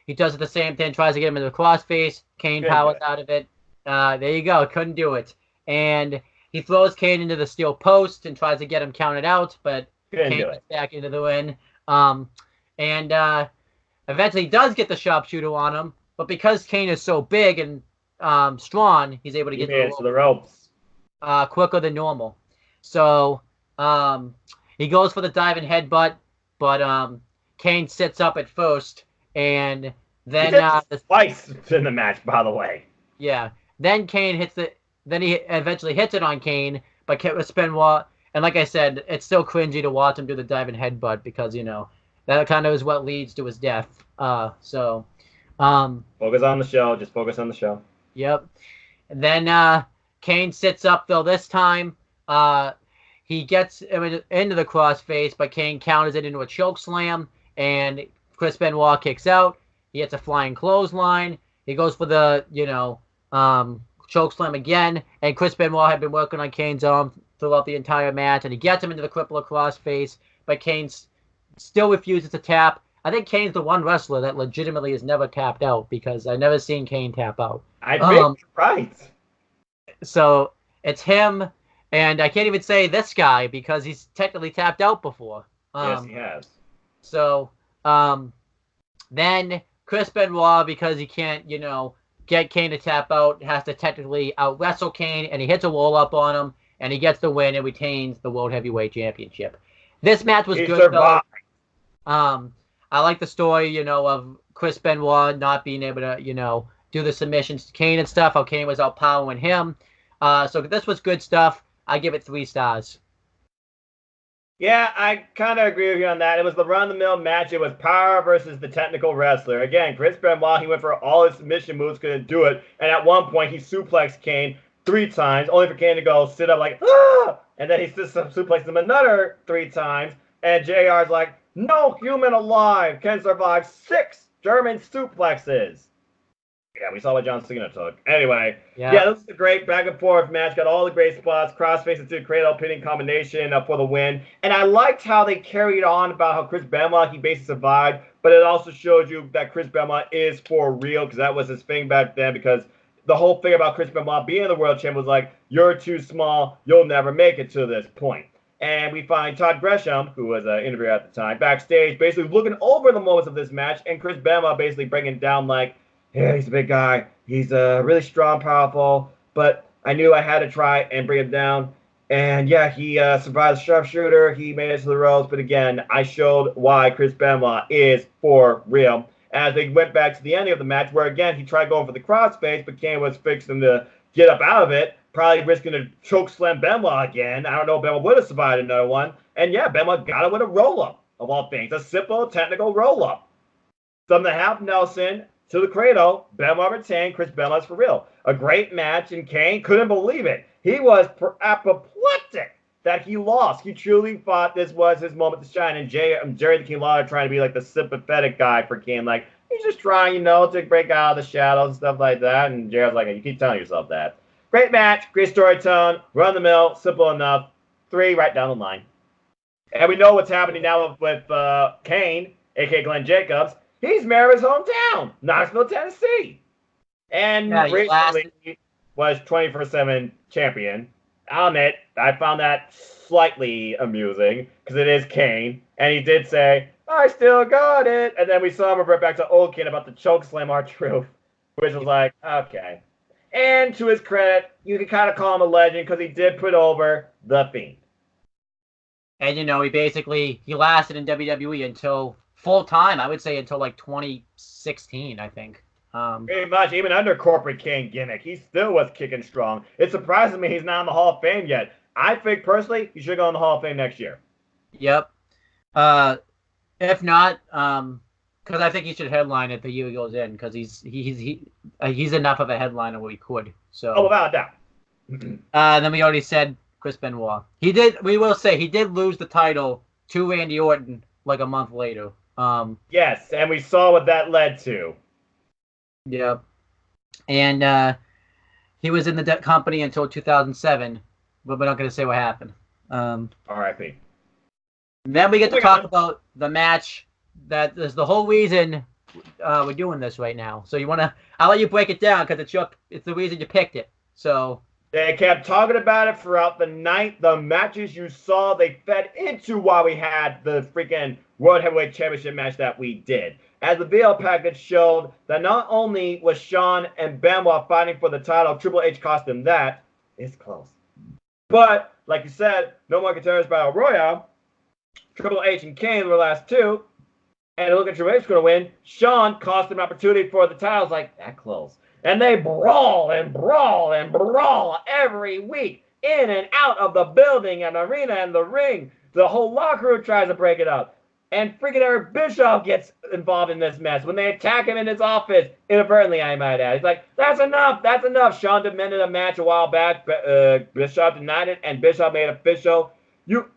He does the same thing, tries to get him into the crossface. Kane powers out of it. There you go. Couldn't do it. And he throws Kane into the steel post and tries to get him counted out, but Kane gets back into the win. And eventually he does get the sharpshooter on him, but because Kane is so big and strong, he's able to get to the ropes quicker than normal. So he goes for the diving headbutt, but Kane sits up at first. And then twice in the match, by the way. Yeah. Then Kane hits it. Then he eventually hits it on Kane, but Chris Benoit. And like I said, it's still cringy to watch him do the diving headbutt because, you know, that kind of is what leads to his death. Focus on the show. Just focus on the show. Yep. And then Kane sits up though this time. He gets into the crossface, but Kane counters it into a choke slam, and Chris Benoit kicks out. He hits a flying clothesline. He goes for the, you know, choke slam again. And Chris Benoit had been working on Kane's arm throughout the entire match, and he gets him into the crippler crossface, but Kane still refuses to tap. I think Kane's the one wrestler that legitimately has never tapped out, because I've never seen Kane tap out. I think you're right. So it's him, and I can't even say this guy because he's technically tapped out before. Yes, he has. So then Chris Benoit, because he can't, you know, get Kane to tap out, has to technically out wrestle Kane, and he hits a roll up on him, and he gets the win and retains the World Heavyweight Championship. This match was good though. I like the story, you know, of Chris Benoit not being able to, you know, do the submissions to Kane and stuff, how Kane was outpowering him. So this was good stuff. I give it 3 stars. Yeah, I kind of agree with you on that. It was the run-of-the-mill match. It was power versus the technical wrestler. Again, Chris Benoit, he went for all his submission moves, couldn't do it. And at one point, he suplexed Kane 3 times, only for Kane to go sit up like, ah! And then he suplexed him another 3 times. And JR's like, no human alive can survive 6 German suplexes. Yeah, we saw what John Cena took. Anyway, yeah, this is a great back and forth match. Got all the great spots. Crossface into a cradle pinning combination for the win. And I liked how they carried on about how Chris Benoit, he basically survived. But it also showed you that Chris Benoit is for real, because that was his thing back then. Because the whole thing about Chris Benoit being the world champ was like, you're too small. You'll never make it to this point. And we find Todd Gresham, who was an interviewer at the time, backstage, basically looking over the moments of this match. And Chris Benoit basically breaking down like, yeah, he's a big guy. He's really strong, powerful, but I knew I had to try and bring him down. And yeah, he survived the sharpshooter. He made it to the ropes. But again, I showed why Chris Benoit is for real. As they went back to the ending of the match, where again, he tried going for the crossface, but Kane was fixing to get up out of it, probably risking to choke slam Benoit again. I don't know if Benoit would have survived another one. And yeah, Benoit got it with a roll up, of all things. A simple, technical roll up. From the half Nelson to the cradle, Benoit retained. Chris Benoit's for real. A great match, and Kane couldn't believe it. He was apoplectic that he lost. He truly thought this was his moment to shine. And Jerry the King Lawler trying to be like the sympathetic guy for Kane. Like, he's just trying, to break out of the shadows and stuff like that. And Jerry's like, you keep telling yourself that. Great match, great story tone, run the mill, simple enough. 3 right down the line. And we know what's happening now with Kane, a.k.a. Glenn Jacobs. He's mayor of his hometown, Knoxville, Tennessee. And recently was 24/7 champion. I'll admit, I found that slightly amusing because it is Kane. And he did say, I still got it. And then we saw him revert back to old Kane about the chokeslam R-Truth, which was like, okay. And to his credit, you can kind of call him a legend because he did put over The Fiend. And, he lasted in WWE until full time, I would say until like 2016, I think. Pretty much, even under corporate Kane gimmick, he still was kicking strong. It surprises me he's not in the Hall of Fame yet. I think, personally, he should go in the Hall of Fame next year. Yep. If not, because I think he should headline it the year he goes in, because he's enough of a headliner where he could. So. Oh, without a doubt. Then we already said Chris Benoit. We will say, he did lose the title to Randy Orton like a month later. Yes, and we saw what that led to. Yep. And he was in the company until 2007, but we're not going to say what happened. R.I.P. Then we get to talk about the match that is the whole reason we're doing this right now. So I'll let you break it down because it's the reason you picked it. So they kept talking about it throughout the night. The matches you saw, they fed into why we had the freaking World Heavyweight Championship match that we did. As the video package showed that not only was Shawn and Benoit fighting for the title, Triple H cost him that. It's close. But, like you said, no more contenders battle royale. Triple H and Kane were the last two. And look at Triple H going to win. Shawn cost him opportunity for the titles like that close. And they brawl and brawl and brawl every week in and out of the building and arena and the ring. The whole locker room tries to break it up. And freaking Eric Bischoff gets involved in this mess when they attack him in his office, inadvertently, I might add. He's like, that's enough, that's enough. Shawn demanded a match a while back. Bischoff denied it, and Bischoff made it official.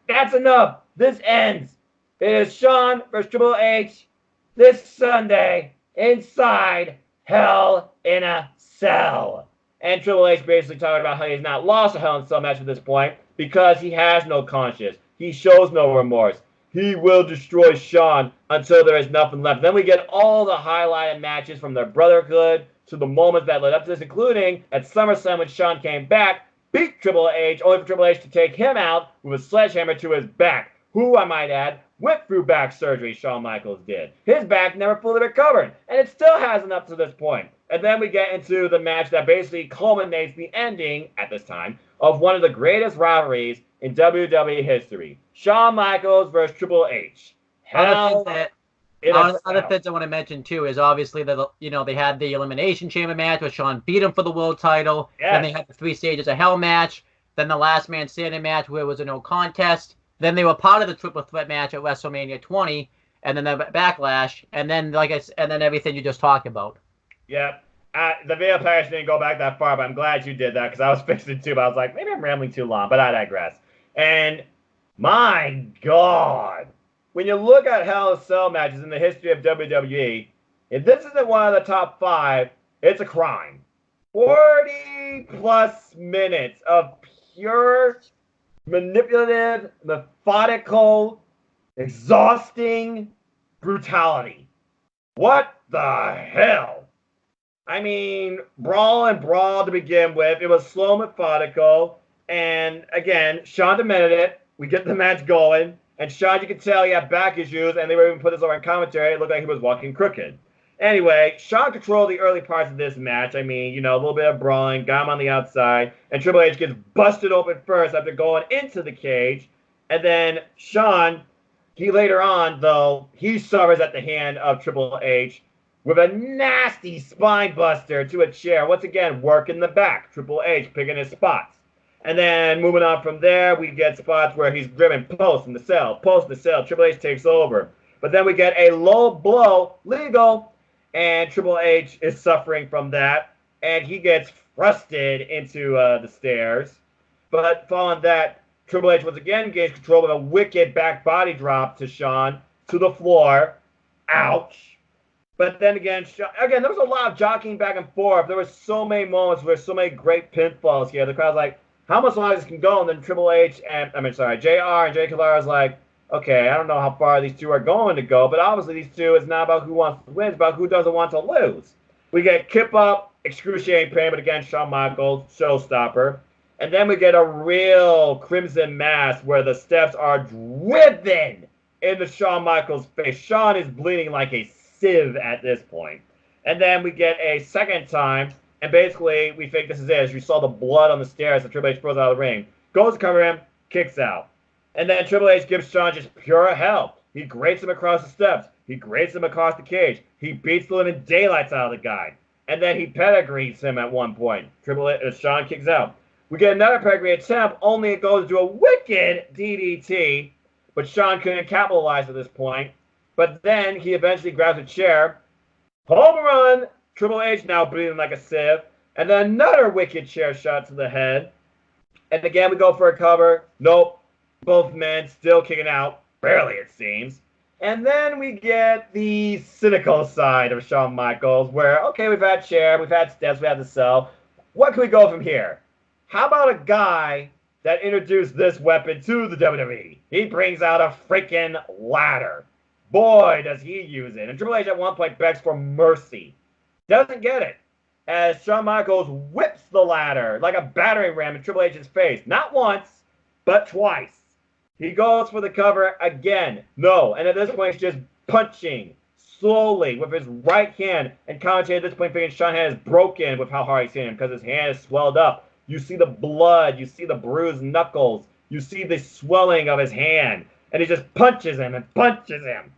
That's enough. This ends. It is Shawn versus Triple H this Sunday inside Hell in a Cell. And Triple H basically talking about how he's not lost a Hell in a Cell match at this point because he has no conscience. He shows no remorse. He will destroy Shawn until there is nothing left. Then we get all the highlighted matches from their brotherhood to the moments that led up to this, including at SummerSlam when Shawn came back, beat Triple H, only for Triple H to take him out with a sledgehammer to his back, who, I might add, went through back surgery, Shawn Michaels did. His back never fully recovered, and it still hasn't up to this point. And then we get into the match that basically culminates the ending, at this time, of one of the greatest rivalries in WWE history. Shawn Michaels versus Triple H. Other things I want to mention, too, is obviously that, they had the Elimination Chamber match where Shawn beat him for the world title. Yes. Then they had the 3 Stages of Hell match. Then the Last Man Standing match where it was a no contest. Then they were part of the Triple Threat match at WrestleMania 20. And then the Backlash. And then, and then everything you just talked about. Yep. The video package didn't go back that far, but I'm glad you did that because I was fixing too. But I was like, maybe I'm rambling too long, but I digress. And my God, when you look at Hell in a Cell matches in the history of WWE, if this isn't one of the top 5, it's a crime. 40 plus minutes of pure, manipulative, methodical, exhausting brutality. What the hell? I mean, brawl and brawl to begin with. It was slow, methodical. And again, Shawn demanded it. We get the match going. And Shawn, you could tell he had back issues. And they were even put this over in commentary. It looked like he was walking crooked. Anyway, Shawn controlled the early parts of this match. I mean, you know, a little bit of brawling, got him on the outside, and Triple H gets busted open first after going into the cage. And then Shawn, he later on, though, he suffers at the hand of Triple H with a nasty spine buster to a chair. Once again, working the back. Triple H picking his spots. And then moving on from there, we get spots where he's driven post in the cell. Triple H takes over. But then we get a low blow, legal, and Triple H is suffering from that. And he gets thrusted into the stairs. But following that, Triple H once again gains control with a wicked back body drop to Shawn to the floor. Ouch. But then again, there was a lot of jockeying back and forth. There were so many moments where so many great pinfalls here. The crowd's like, how much longer this can go? And then Triple H and, JR and Jay Killara's like, okay, I don't know how far these two are going to go, but obviously these two, it's not about who wants to win, it's about who doesn't want to lose. We get Kip Up, excruciating pain, but again, Shawn Michaels, showstopper. And then we get a real Crimson Mass where the steps are driven into Shawn Michaels' face. Shawn is bleeding like a sieve at this point. And then we get a second time, and basically we think this is it. As you saw the blood on the stairs, the Triple H throws out of the ring. Goes to cover him, kicks out. And then Triple H gives Shawn just pure hell. He grates him across the steps. He grates him across the cage. He beats the living daylights out of the guy. And then he pedigrees him at one point. Shawn kicks out. We get another pedigree attempt, only it goes to a wicked DDT. But Shawn couldn't capitalize at this point. But then he eventually grabs a chair. Home run! Triple H now bleeding like a sieve. And then another wicked chair shot to the head. And again, we go for a cover. Nope. Both men still kicking out. Barely, it seems. And then we get the cynical side of Shawn Michaels where, okay, we've had chair, we've had steps, we had the cell. What can we go from here? How about a guy that introduced this weapon to the WWE? He brings out a freaking ladder. Boy, does he use it. And Triple H at one point begs for mercy. Doesn't get it. As Shawn Michaels whips the ladder like a battering ram in Triple H's face. Not once, but twice. He goes for the cover again. No. And at this point, he's just punching slowly with his right hand. And commentator at this point thinking Shawn's hand is broken with how hard he's hitting him because his hand is swelled up. You see the blood. You see the bruised knuckles. You see the swelling of his hand. And he just punches him and punches him.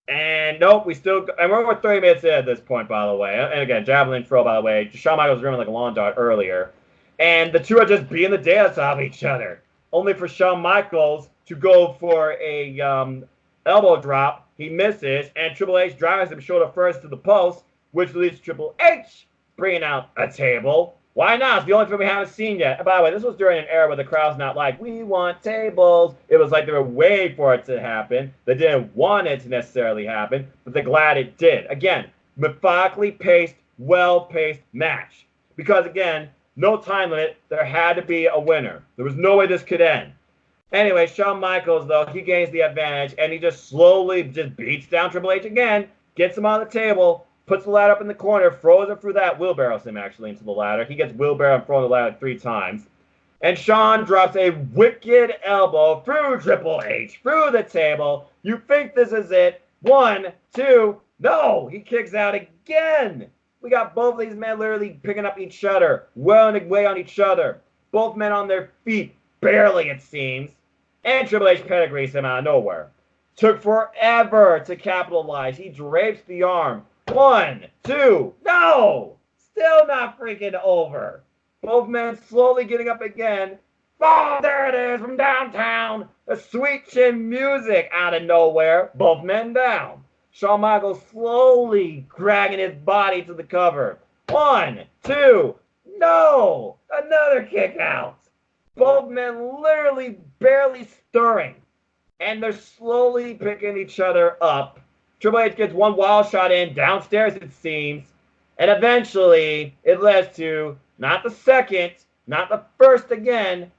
And nope, and we're over 30 minutes in at this point, by the way. And again, javelin throw, by the way. Shawn Michaels was running like a lawn dart earlier. And the two are just beating the dance out of each other. Only for Shawn Michaels to go for a elbow drop. He misses, and Triple H drives him shoulder first to the post, which leads to Triple H bringing out a table. Why not? It's the only thing we haven't seen yet. And by the way, this was during an era where the crowd's not like, we want tables. It was like they were waiting for it to happen. They didn't want it to necessarily happen, but they're glad it did. Again, methodically paced, well-paced match. Because again, no time limit. There had to be a winner. There was no way this could end. Anyway, Shawn Michaels, though, he gains the advantage, and he just slowly just beats down Triple H again, gets him on the table, puts the ladder up in the corner, throws him through that, wheelbarrows him actually into the ladder. He gets wheelbarrow and thrown the ladder 3 times. And Shawn drops a wicked elbow through Triple H, through the table. You think this is it. 1, 2, no! He kicks out again! We got both of these men literally picking up each other, wearing away on each other. Both men on their feet, barely it seems. And Triple H pedigrees him out of nowhere. Took forever to capitalize. He drapes the arm. 1, 2, no! Still not freaking over. Both men slowly getting up again. Oh, there it is from downtown. The sweet chin music out of nowhere. Both men down. Shawn Michaels slowly dragging his body to the cover. 1, 2, no! Another kick out. Both men literally barely stirring. And they're slowly picking each other up. Triple H gets one wild shot in, downstairs it seems. And eventually, it leads to, not the second, not the first again.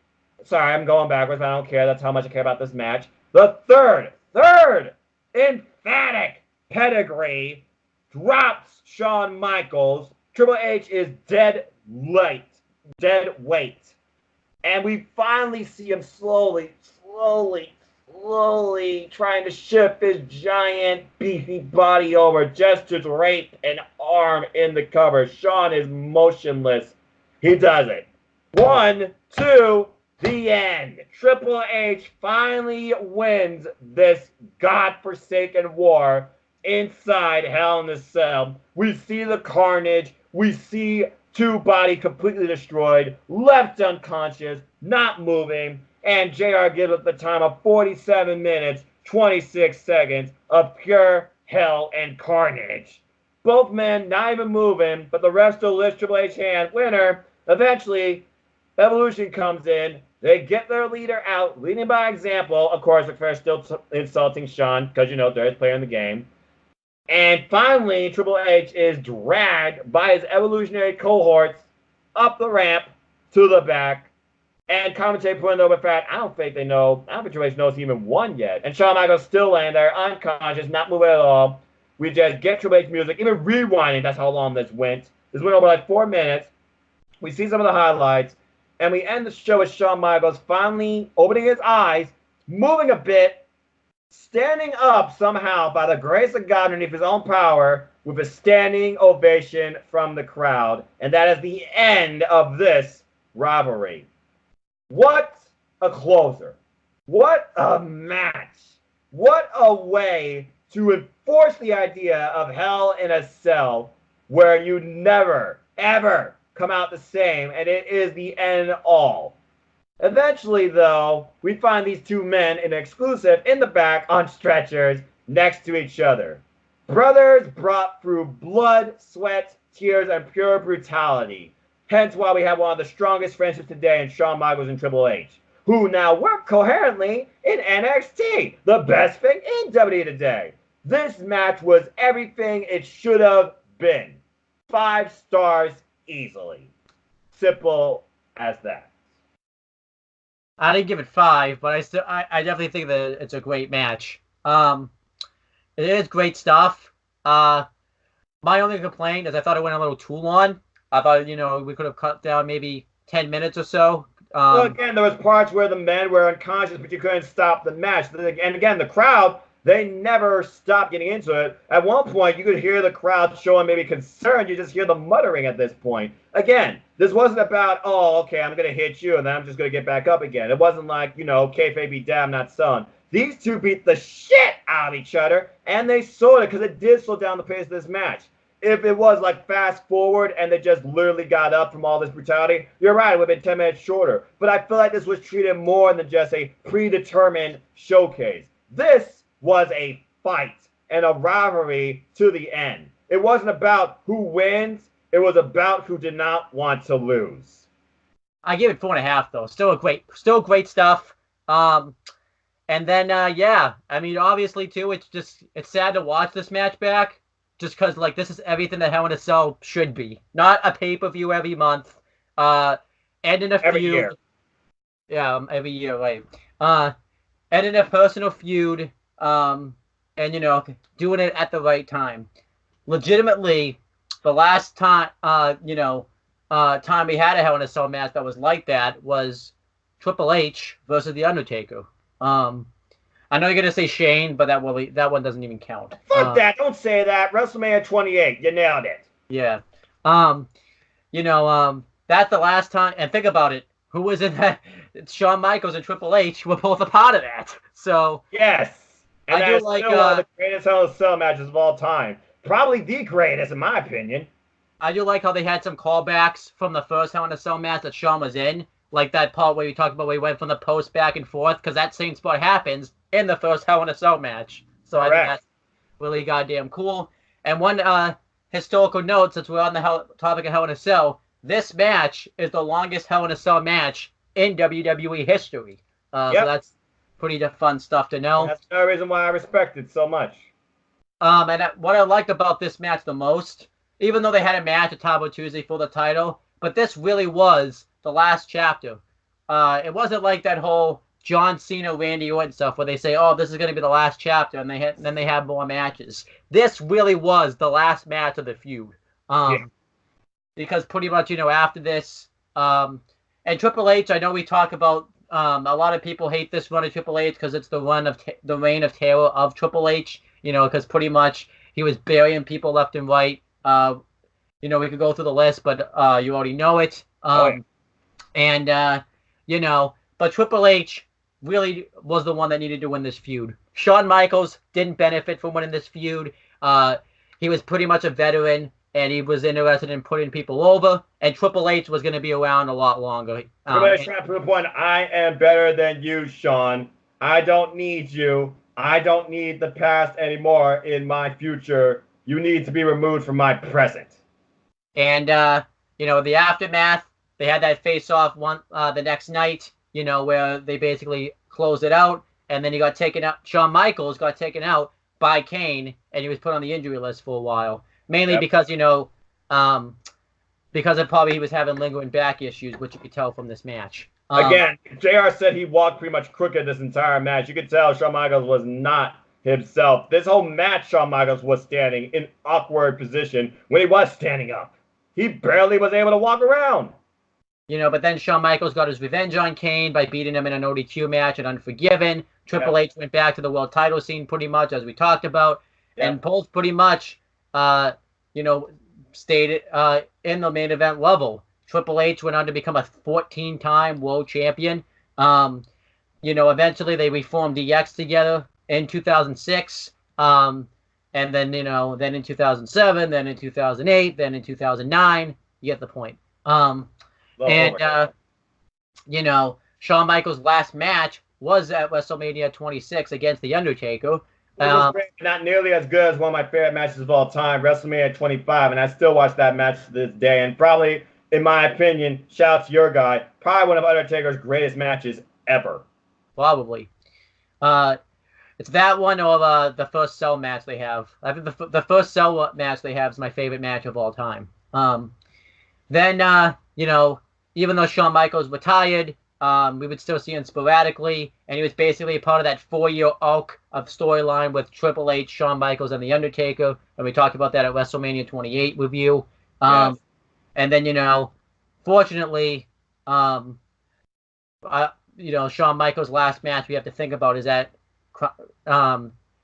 Sorry, I'm going backwards, but I don't care. That's how much I care about this match. The third emphatic pedigree drops Shawn Michaels. Triple H is dead weight. And we finally see him slowly slowly trying to shift his giant, beefy body over just to drape an arm in the cover. Shawn is motionless. He does it. 1, 2, the end. Triple H finally wins this godforsaken war inside Hell in a Cell. We see the carnage. We see two body completely destroyed, left unconscious, not moving, and JR gives us the time of 47 minutes, 26 seconds of pure hell and carnage. Both men not even moving, but the ref still lifts Triple H hand. Winner. Eventually, Evolution comes in. They get their leader out, leading by example. Of course, McFair still insulting Shawn because, they're his player in the game. And finally, Triple H is dragged by his evolutionary cohorts up the ramp to the back. And commentator putting over the fact, I don't think Triple H knows he even won yet. And Shawn Michaels still laying there, unconscious, not moving at all. We just get Triple H music, even rewinding, that's how long this went. This went over like 4 minutes. We see some of the highlights. And we end the show with Shawn Michaels finally opening his eyes, moving a bit, standing up somehow by the grace of God underneath his own power with a standing ovation from the crowd. And that is the end of this rivalry. What a closer. What a match. What a way to enforce the idea of Hell in a Cell where you never, ever come out the same, and it is the end all. Eventually, though, we find these two men in exclusive in the back on stretchers next to each other. Brothers brought through blood, sweat, tears, and pure brutality. Hence why we have one of the strongest friendships today in Shawn Michaels and Triple H, who now work coherently in NXT, the best thing in WWE today. This match was everything it should have been. 5 stars easily. Simple as that. I didn't give it 5, but I definitely think that it's a great match. It is great stuff. My only complaint is I thought it went a little too long. I thought, we could have cut down maybe 10 minutes or so. Well, again, there was parts where the men were unconscious, but you couldn't stop the match. And again, the crowd, they never stopped getting into it. At one point, you could hear the crowd showing maybe concern. You just hear the muttering at this point. Again, this wasn't about, oh, okay, I'm going to hit you, and then I'm just going to get back up again. It wasn't like, kayfabe be damn, not son. These two beat the shit out of each other, and they sold it because it did slow down the pace of this match. If it was like fast forward and they just literally got up from all this brutality, you're right, it would have been 10 minutes shorter. But I feel like this was treated more than just a predetermined showcase. This was a fight and a rivalry to the end. It wasn't about who wins. It was about who did not want to lose. I give it 4.5 though. Still great stuff. And then obviously too, it's sad to watch this match back. Just because, this is everything that Hell in a Cell should be. Not a pay-per-view every month. Ending a feud. Every year. Yeah, every year, right. Ending a personal feud. And, doing it at the right time. Legitimately, the last time, time we had a Hell in a Cell match that was like that was Triple H versus The Undertaker. I know you're going to say Shane, but that one doesn't even count. Fuck that. Don't say that. WrestleMania 28. You nailed it. Yeah. That's the last time. And think about it. Who was in that? Shawn Michaels and Triple H were both a part of that. So. Yes. And I that's do like still one of the greatest Hell in a Cell matches of all time. Probably the greatest, in my opinion. I do like how they had some callbacks from the first Hell in a Cell match that Shawn was in. Like that part where you talked about where he went from the post back and forth. Because that same spot happens in the first Hell in a Cell match. So correct. I think that's really goddamn cool. And one historical note, since we're on the topic of Hell in a Cell, this match is the longest Hell in a Cell match in WWE history. So that's pretty fun stuff to know. That's no reason why I respect it so much. And what I liked about this match the most, even though they had a match at Tabo Tuesday for the title, but this really was the last chapter. It wasn't like that whole John Cena, Randy Orton stuff where they say, oh, this is going to be the last chapter, and then they have more matches. This really was the last match of the feud. Because pretty much, after this, and Triple H, I know we talk about a lot of people hate this run of Triple H because it's the reign of terror of Triple H. Because pretty much he was burying people left and right. We could go through the list, but you already know it. But Triple H really was the one that needed to win this feud. Shawn Michaels didn't benefit from winning this feud. He was pretty much a veteran, and he was interested in putting people over, and Triple H was going to be around a lot longer. Triple H trying to prove a point. I am better than you, Shawn. I don't need you. I don't need the past anymore in my future. You need to be removed from my present. And, the aftermath, they had that face-off the next night, where they basically closed it out, and then he got taken out. Shawn Michaels got taken out by Kane, and he was put on the injury list for a while, mainly because he was having lingering back issues, which you could tell from this match. Again, JR said he walked pretty much crooked this entire match. You could tell Shawn Michaels was not himself. This whole match, Shawn Michaels was standing in awkward position when he was standing up. He barely was able to walk around. But then Shawn Michaels got his revenge on Kane by beating him in an ODQ match at Unforgiven. Triple H went back to the world title scene pretty much, as we talked about. And both pretty much, stayed in the main event level. Triple H went on to become a 14-time world champion. Eventually they reformed DX together in 2006. And then in 2007, then in 2008, then in 2009. You get the point. Shawn Michaels' last match was at WrestleMania 26 against The Undertaker. Not nearly as good as one of my favorite matches of all time, WrestleMania 25, and I still watch that match to this day. And probably, in my opinion, shout out to your guy, probably one of Undertaker's greatest matches ever. Probably. It's that one or the first Cell match they have. I think the first Cell match they have is my favorite match of all time. Even though Shawn Michaels retired, we would still see him sporadically, and he was basically part of that 4-year arc of storyline with Triple H, Shawn Michaels, and The Undertaker, and we talked about that at WrestleMania 28 review. And then, fortunately, Shawn Michaels' last match we have to think about is that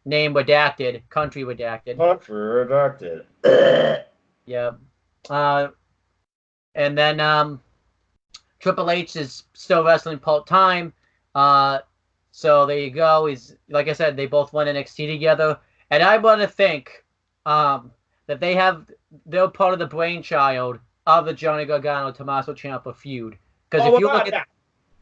name redacted, country redacted. Country redacted. Yeah. And then Triple H is still wrestling part-time. So there you go. He's, like I said, they both went NXT together. And I want to think that they're part of the brainchild of the Johnny Gargano-Tommaso Ciampa feud. Because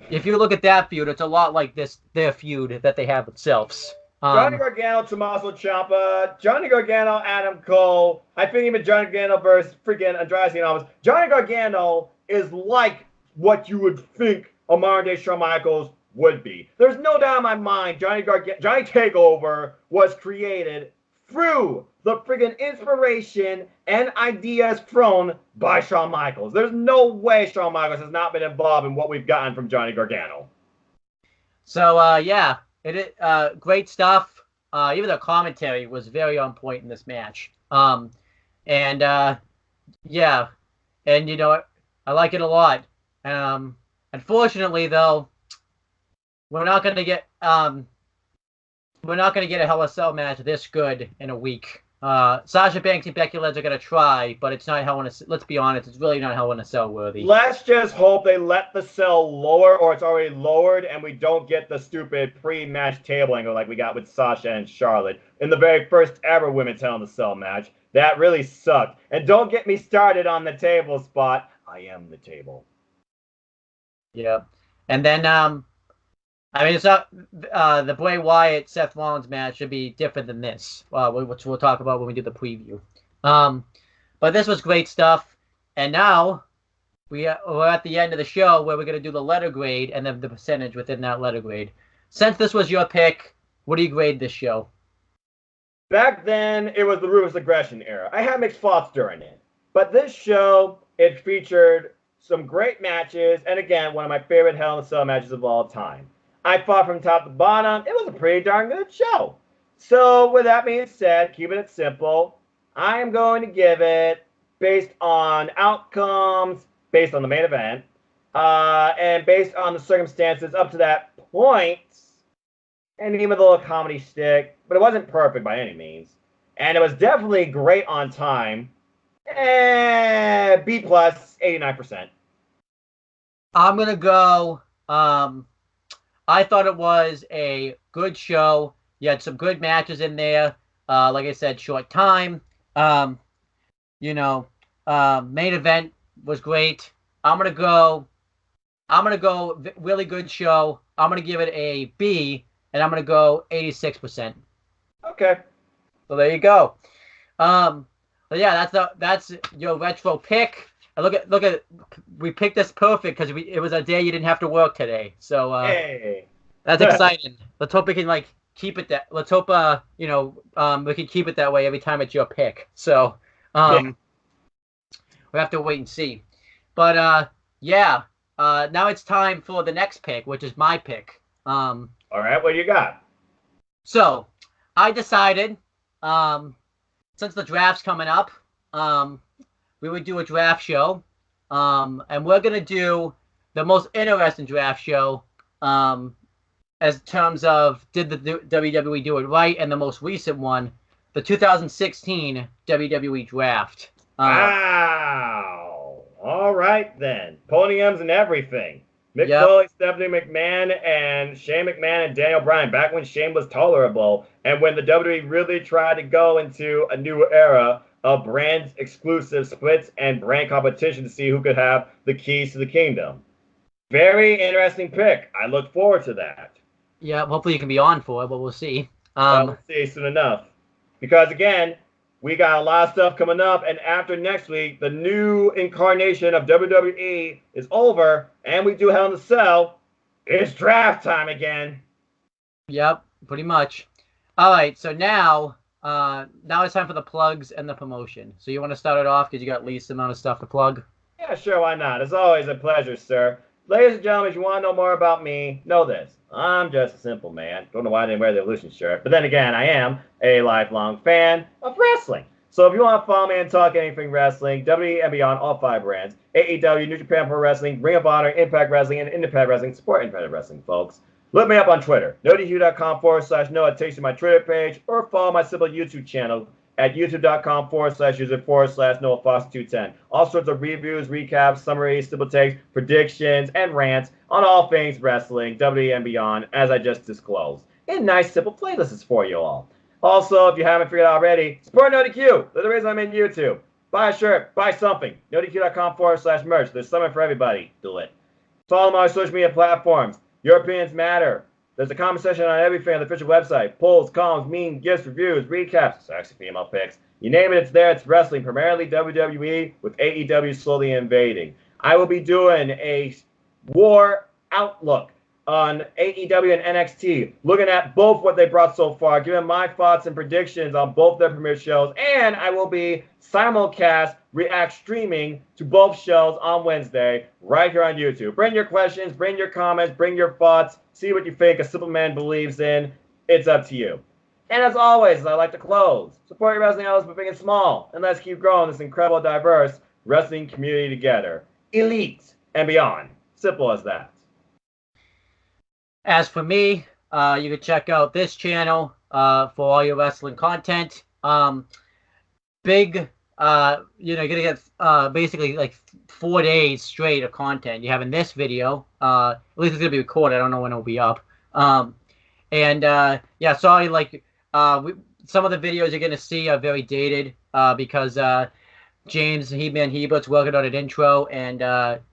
if you look at that feud, it's a lot like their feud that they have themselves. Johnny Gargano, Tommaso Ciampa, Johnny Gargano, Adam Cole. I think even Johnny Gargano versus freaking Andrade Almas. Johnny Gargano is like what you would think a modern-day Shawn Michaels would be. There's no doubt in my mind Johnny Takeover was created through the friggin' inspiration and ideas thrown by Shawn Michaels. There's no way Shawn Michaels has not been involved in what we've gotten from Johnny Gargano. So, great stuff. Even the commentary was very on point in this match. I like it a lot. Unfortunately, though, we're not going to get a Hell in a Cell match this good in a week. Sasha Banks and Becky Lynch are going to try, but it's not Hell in a Cell. Let's be honest, it's really not Hell in a Cell worthy. Let's just hope they let the cell lower, or it's already lowered, and we don't get the stupid pre-match table angle like we got with Sasha and Charlotte in the very first ever Women's Hell in a Cell match. That really sucked. And don't get me started on the table spot. I am the table. Yeah. And then, it's not the Bray Wyatt Seth Rollins match should be different than this, which we'll talk about when we do the preview. But this was great stuff. And now we're at the end of the show where we're going to do the letter grade and then the percentage within that letter grade. Since this was your pick, what do you grade this show? Back then, it was the Ruthless Aggression era. I had mixed thoughts during it. But this show, it featured some great matches, and again, one of my favorite Hell in a Cell matches of all time. I fought from top to bottom. It was a pretty darn good show. So, with that being said, keeping it simple, I am going to give it, based on outcomes, based on the main event, And based on the circumstances up to that point, and even with a little comedy stick, but it wasn't perfect by any means. And it was definitely great on time. B plus, 89%. I'm gonna go. I thought it was a good show. You had some good matches in there. Like I said, short time. Main event was great. I'm gonna go really good show. I'm gonna give it a B, and I'm gonna go 86%. Okay. So there you go. But yeah, that's your retro pick. And look at we picked this perfect because it was a day you didn't have to work today. So Hey. that's exciting. Let's hope we can keep it that. Let's hope we can keep it that way every time it's your pick. So we have to wait and see. But now it's time for the next pick, which is my pick. All right, what do you got? So I decided, since the draft's coming up, we would do a draft show, and we're gonna do the most interesting draft show, as terms of did the WWE do it right, and the most recent one, the 2016 WWE draft. Wow. All right then. Podiums and everything. Mick Foley, Stephanie McMahon, and Shane McMahon and Daniel Bryan, back when Shane was tolerable, and when the WWE really tried to go into a new era of brand exclusive splits and brand competition to see who could have the keys to the kingdom. Very interesting pick. I look forward to that. Yeah, hopefully you can be on for it, but we'll see. We'll see soon enough. Because again, we got a lot of stuff coming up, and after next week, the new incarnation of WWE is over, and we do Hell in a Cell. It's draft time again. Yep, pretty much. All right, so now it's time for the plugs and the promotion. So you want to start it off because you got least amount of stuff to plug? Yeah, sure, why not? It's always a pleasure, sir. Ladies and gentlemen, if you want to know more about me, know this. I'm just a simple man. Don't know why I didn't wear the Evolution shirt. But then again, I am a lifelong fan of wrestling. So if you want to follow me and talk anything wrestling, WWE and beyond, all 5 brands, AEW, New Japan Pro Wrestling, Ring of Honor, Impact Wrestling, and Independent Wrestling, support independent wrestling, folks. Look me up on Twitter, nodq.com/Noah takes you to my Twitter page, or follow my simple YouTube channel at youtube.com/user/Noah Fox210. All sorts of reviews, recaps, summaries, simple takes, predictions, and rants on all things wrestling, WWE and beyond, as I just disclosed. In nice, simple playlists for you all. Also, if you haven't figured out already, support NoDQ. That's the reason I'm in YouTube. Buy a shirt, buy something. NoDQ.com/merch. There's something for everybody. Do it. Follow my social media platforms. Your opinions matter. There's a comment section on everything on the official website. Polls, columns, memes, gifts, reviews, recaps, sexy female pics. You name it, it's there. It's wrestling, primarily WWE, with AEW slowly invading. I will be doing a war outlook on AEW and NXT, looking at both what they brought so far, giving my thoughts and predictions on both their premiere shows, and I will be simulcast react streaming to both shows on Wednesday right here on YouTube. Bring your questions, bring your comments, bring your thoughts, see what you think a simple man believes in. It's up to you. And as always, I like to close. Support your wrestling outlets, but big and small, and let's keep growing this incredible, diverse wrestling community together. Elite and beyond. Simple as that. As for me, you can check out this channel for all your wrestling content. You're gonna get basically like 4 days straight of content. You have in this video, at least it's gonna be recorded. I don't know when it'll be up. Sorry, some of the videos you're gonna see are very dated because James He-Man Hebert's working on an intro, and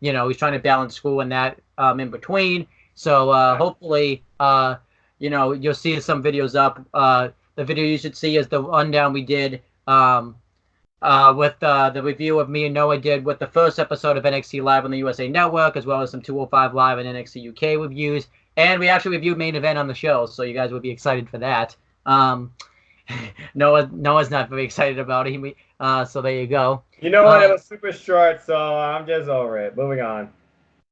he's trying to balance school and that in between. So hopefully, you'll see some videos up. The video you should see is the rundown we did with the review of me and Noah did with the first episode of NXT Live on the USA Network, as well as some 205 Live and NXT UK reviews. And we actually reviewed Main Event on the show, so you guys would be excited for that. Noah's not very excited about it, so there you go. You know what? It was super short, so I'm just over it. Moving on.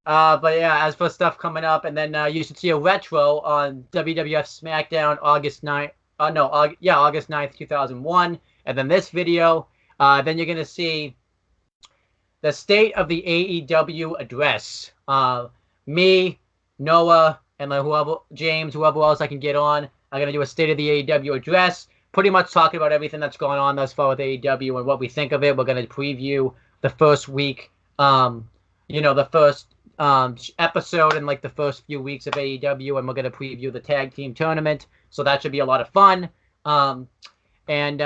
But yeah, as for stuff coming up, and then you should see a retro on WWF SmackDown August 9th, August 9th, 2001. And then this video, then you're going to see the state of the AEW address. Me, Noah, and like whoever else I can get on, I'm gonna do a state of the AEW address. Pretty much talking about everything that's going on thus far with AEW and what we think of it. We're gonna preview the first week, the first episode in like the first few weeks of AEW, and we're gonna preview the tag team tournament. So that should be a lot of fun. And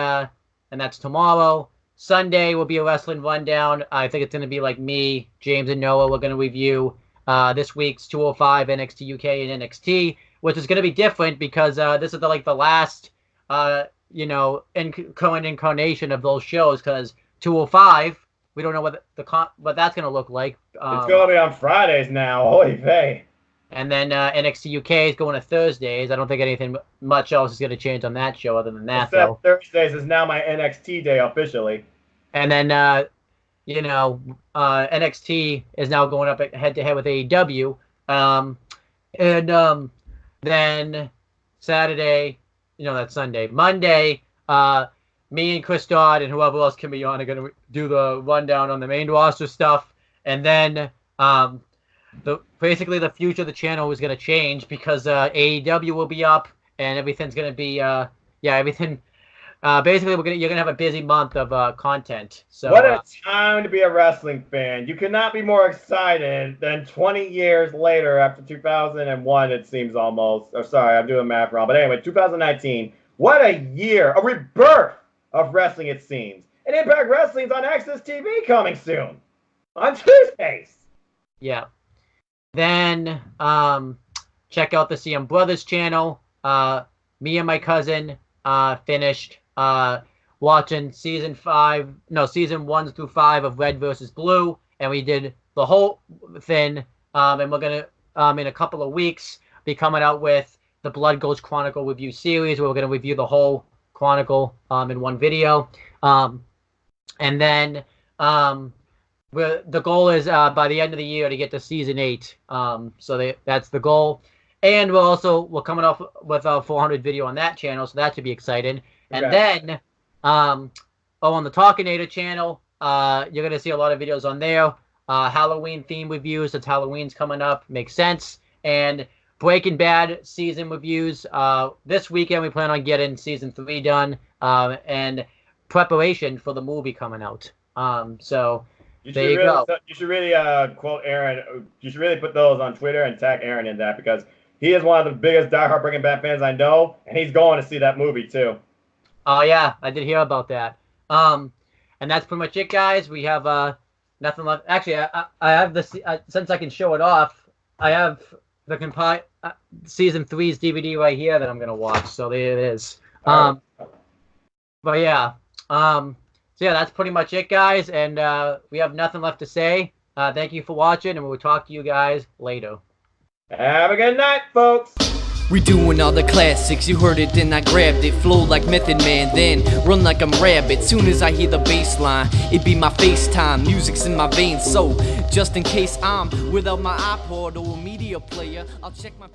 that's tomorrow. Sunday will be a wrestling rundown. I think it's gonna be like me, James, and Noah. We're gonna review this week's 205 NXT UK and NXT, which is gonna be different because this is the last current incarnation of those shows, because 205, we don't know what that's going to look like. It's going to be on Fridays now. Holy vey. And then NXT UK is going to Thursdays. I don't think anything much else is going to change on that show other than that, Except Thursdays is now my NXT day officially. And then, NXT is now going up head-to-head with AEW. Then Saturday... that's Sunday. Monday, me and Chris Dodd and whoever else can be on are going to do the rundown on the main roster stuff. And then basically the future of the channel is going to change because AEW will be up and everything's going to be, everything. Basically, you're going to have a busy month of content. So what a time to be a wrestling fan. You cannot be more excited than 20 years later after 2001, it seems almost. Oh, sorry, I'm doing math wrong. But anyway, 2019. What a year. A rebirth of wrestling, it seems. And Impact Wrestling's on Access TV coming soon. On Tuesdays. Yeah. Then check out the CM Brothers channel. Me and my cousin finished watching season 1 through 5 of Red versus Blue, and we did the whole thing. And we're gonna in a couple of weeks be coming out with the Blood Gulch Chronicle review series, where we're gonna review the whole chronicle in one video. And then the goal is by the end of the year to get to season 8. So that's the goal. And we're coming off with a 400 video on that channel, so that should be exciting. And then, on the Talkinator channel, you're going to see a lot of videos on there. Halloween theme reviews, since Halloween's coming up, makes sense. And Breaking Bad season reviews. This weekend we plan on getting season 3 done, and preparation for the movie coming out. So there you go. You should really quote Aaron. You should really put those on Twitter and tag Aaron in that, because he is one of the biggest diehard Breaking Bad fans I know, and he's going to see that movie too. Oh yeah, I did hear about that. And that's pretty much it, guys. We have nothing left. Actually, I have this since I can show it off. I have the season 3's DVD right here that I'm gonna watch. So there it is. But yeah. So yeah, that's pretty much it, guys. And we have nothing left to say. Thank you for watching, and we'll talk to you guys later. Have a good night, folks. We doing all the classics, you heard it, then I grabbed it. Flow like Method Man, then run like I'm Rabbit. Soon as I hear the bass line, it be my FaceTime. Music's in my veins, so just in case I'm without my iPod or a media player, I'll check my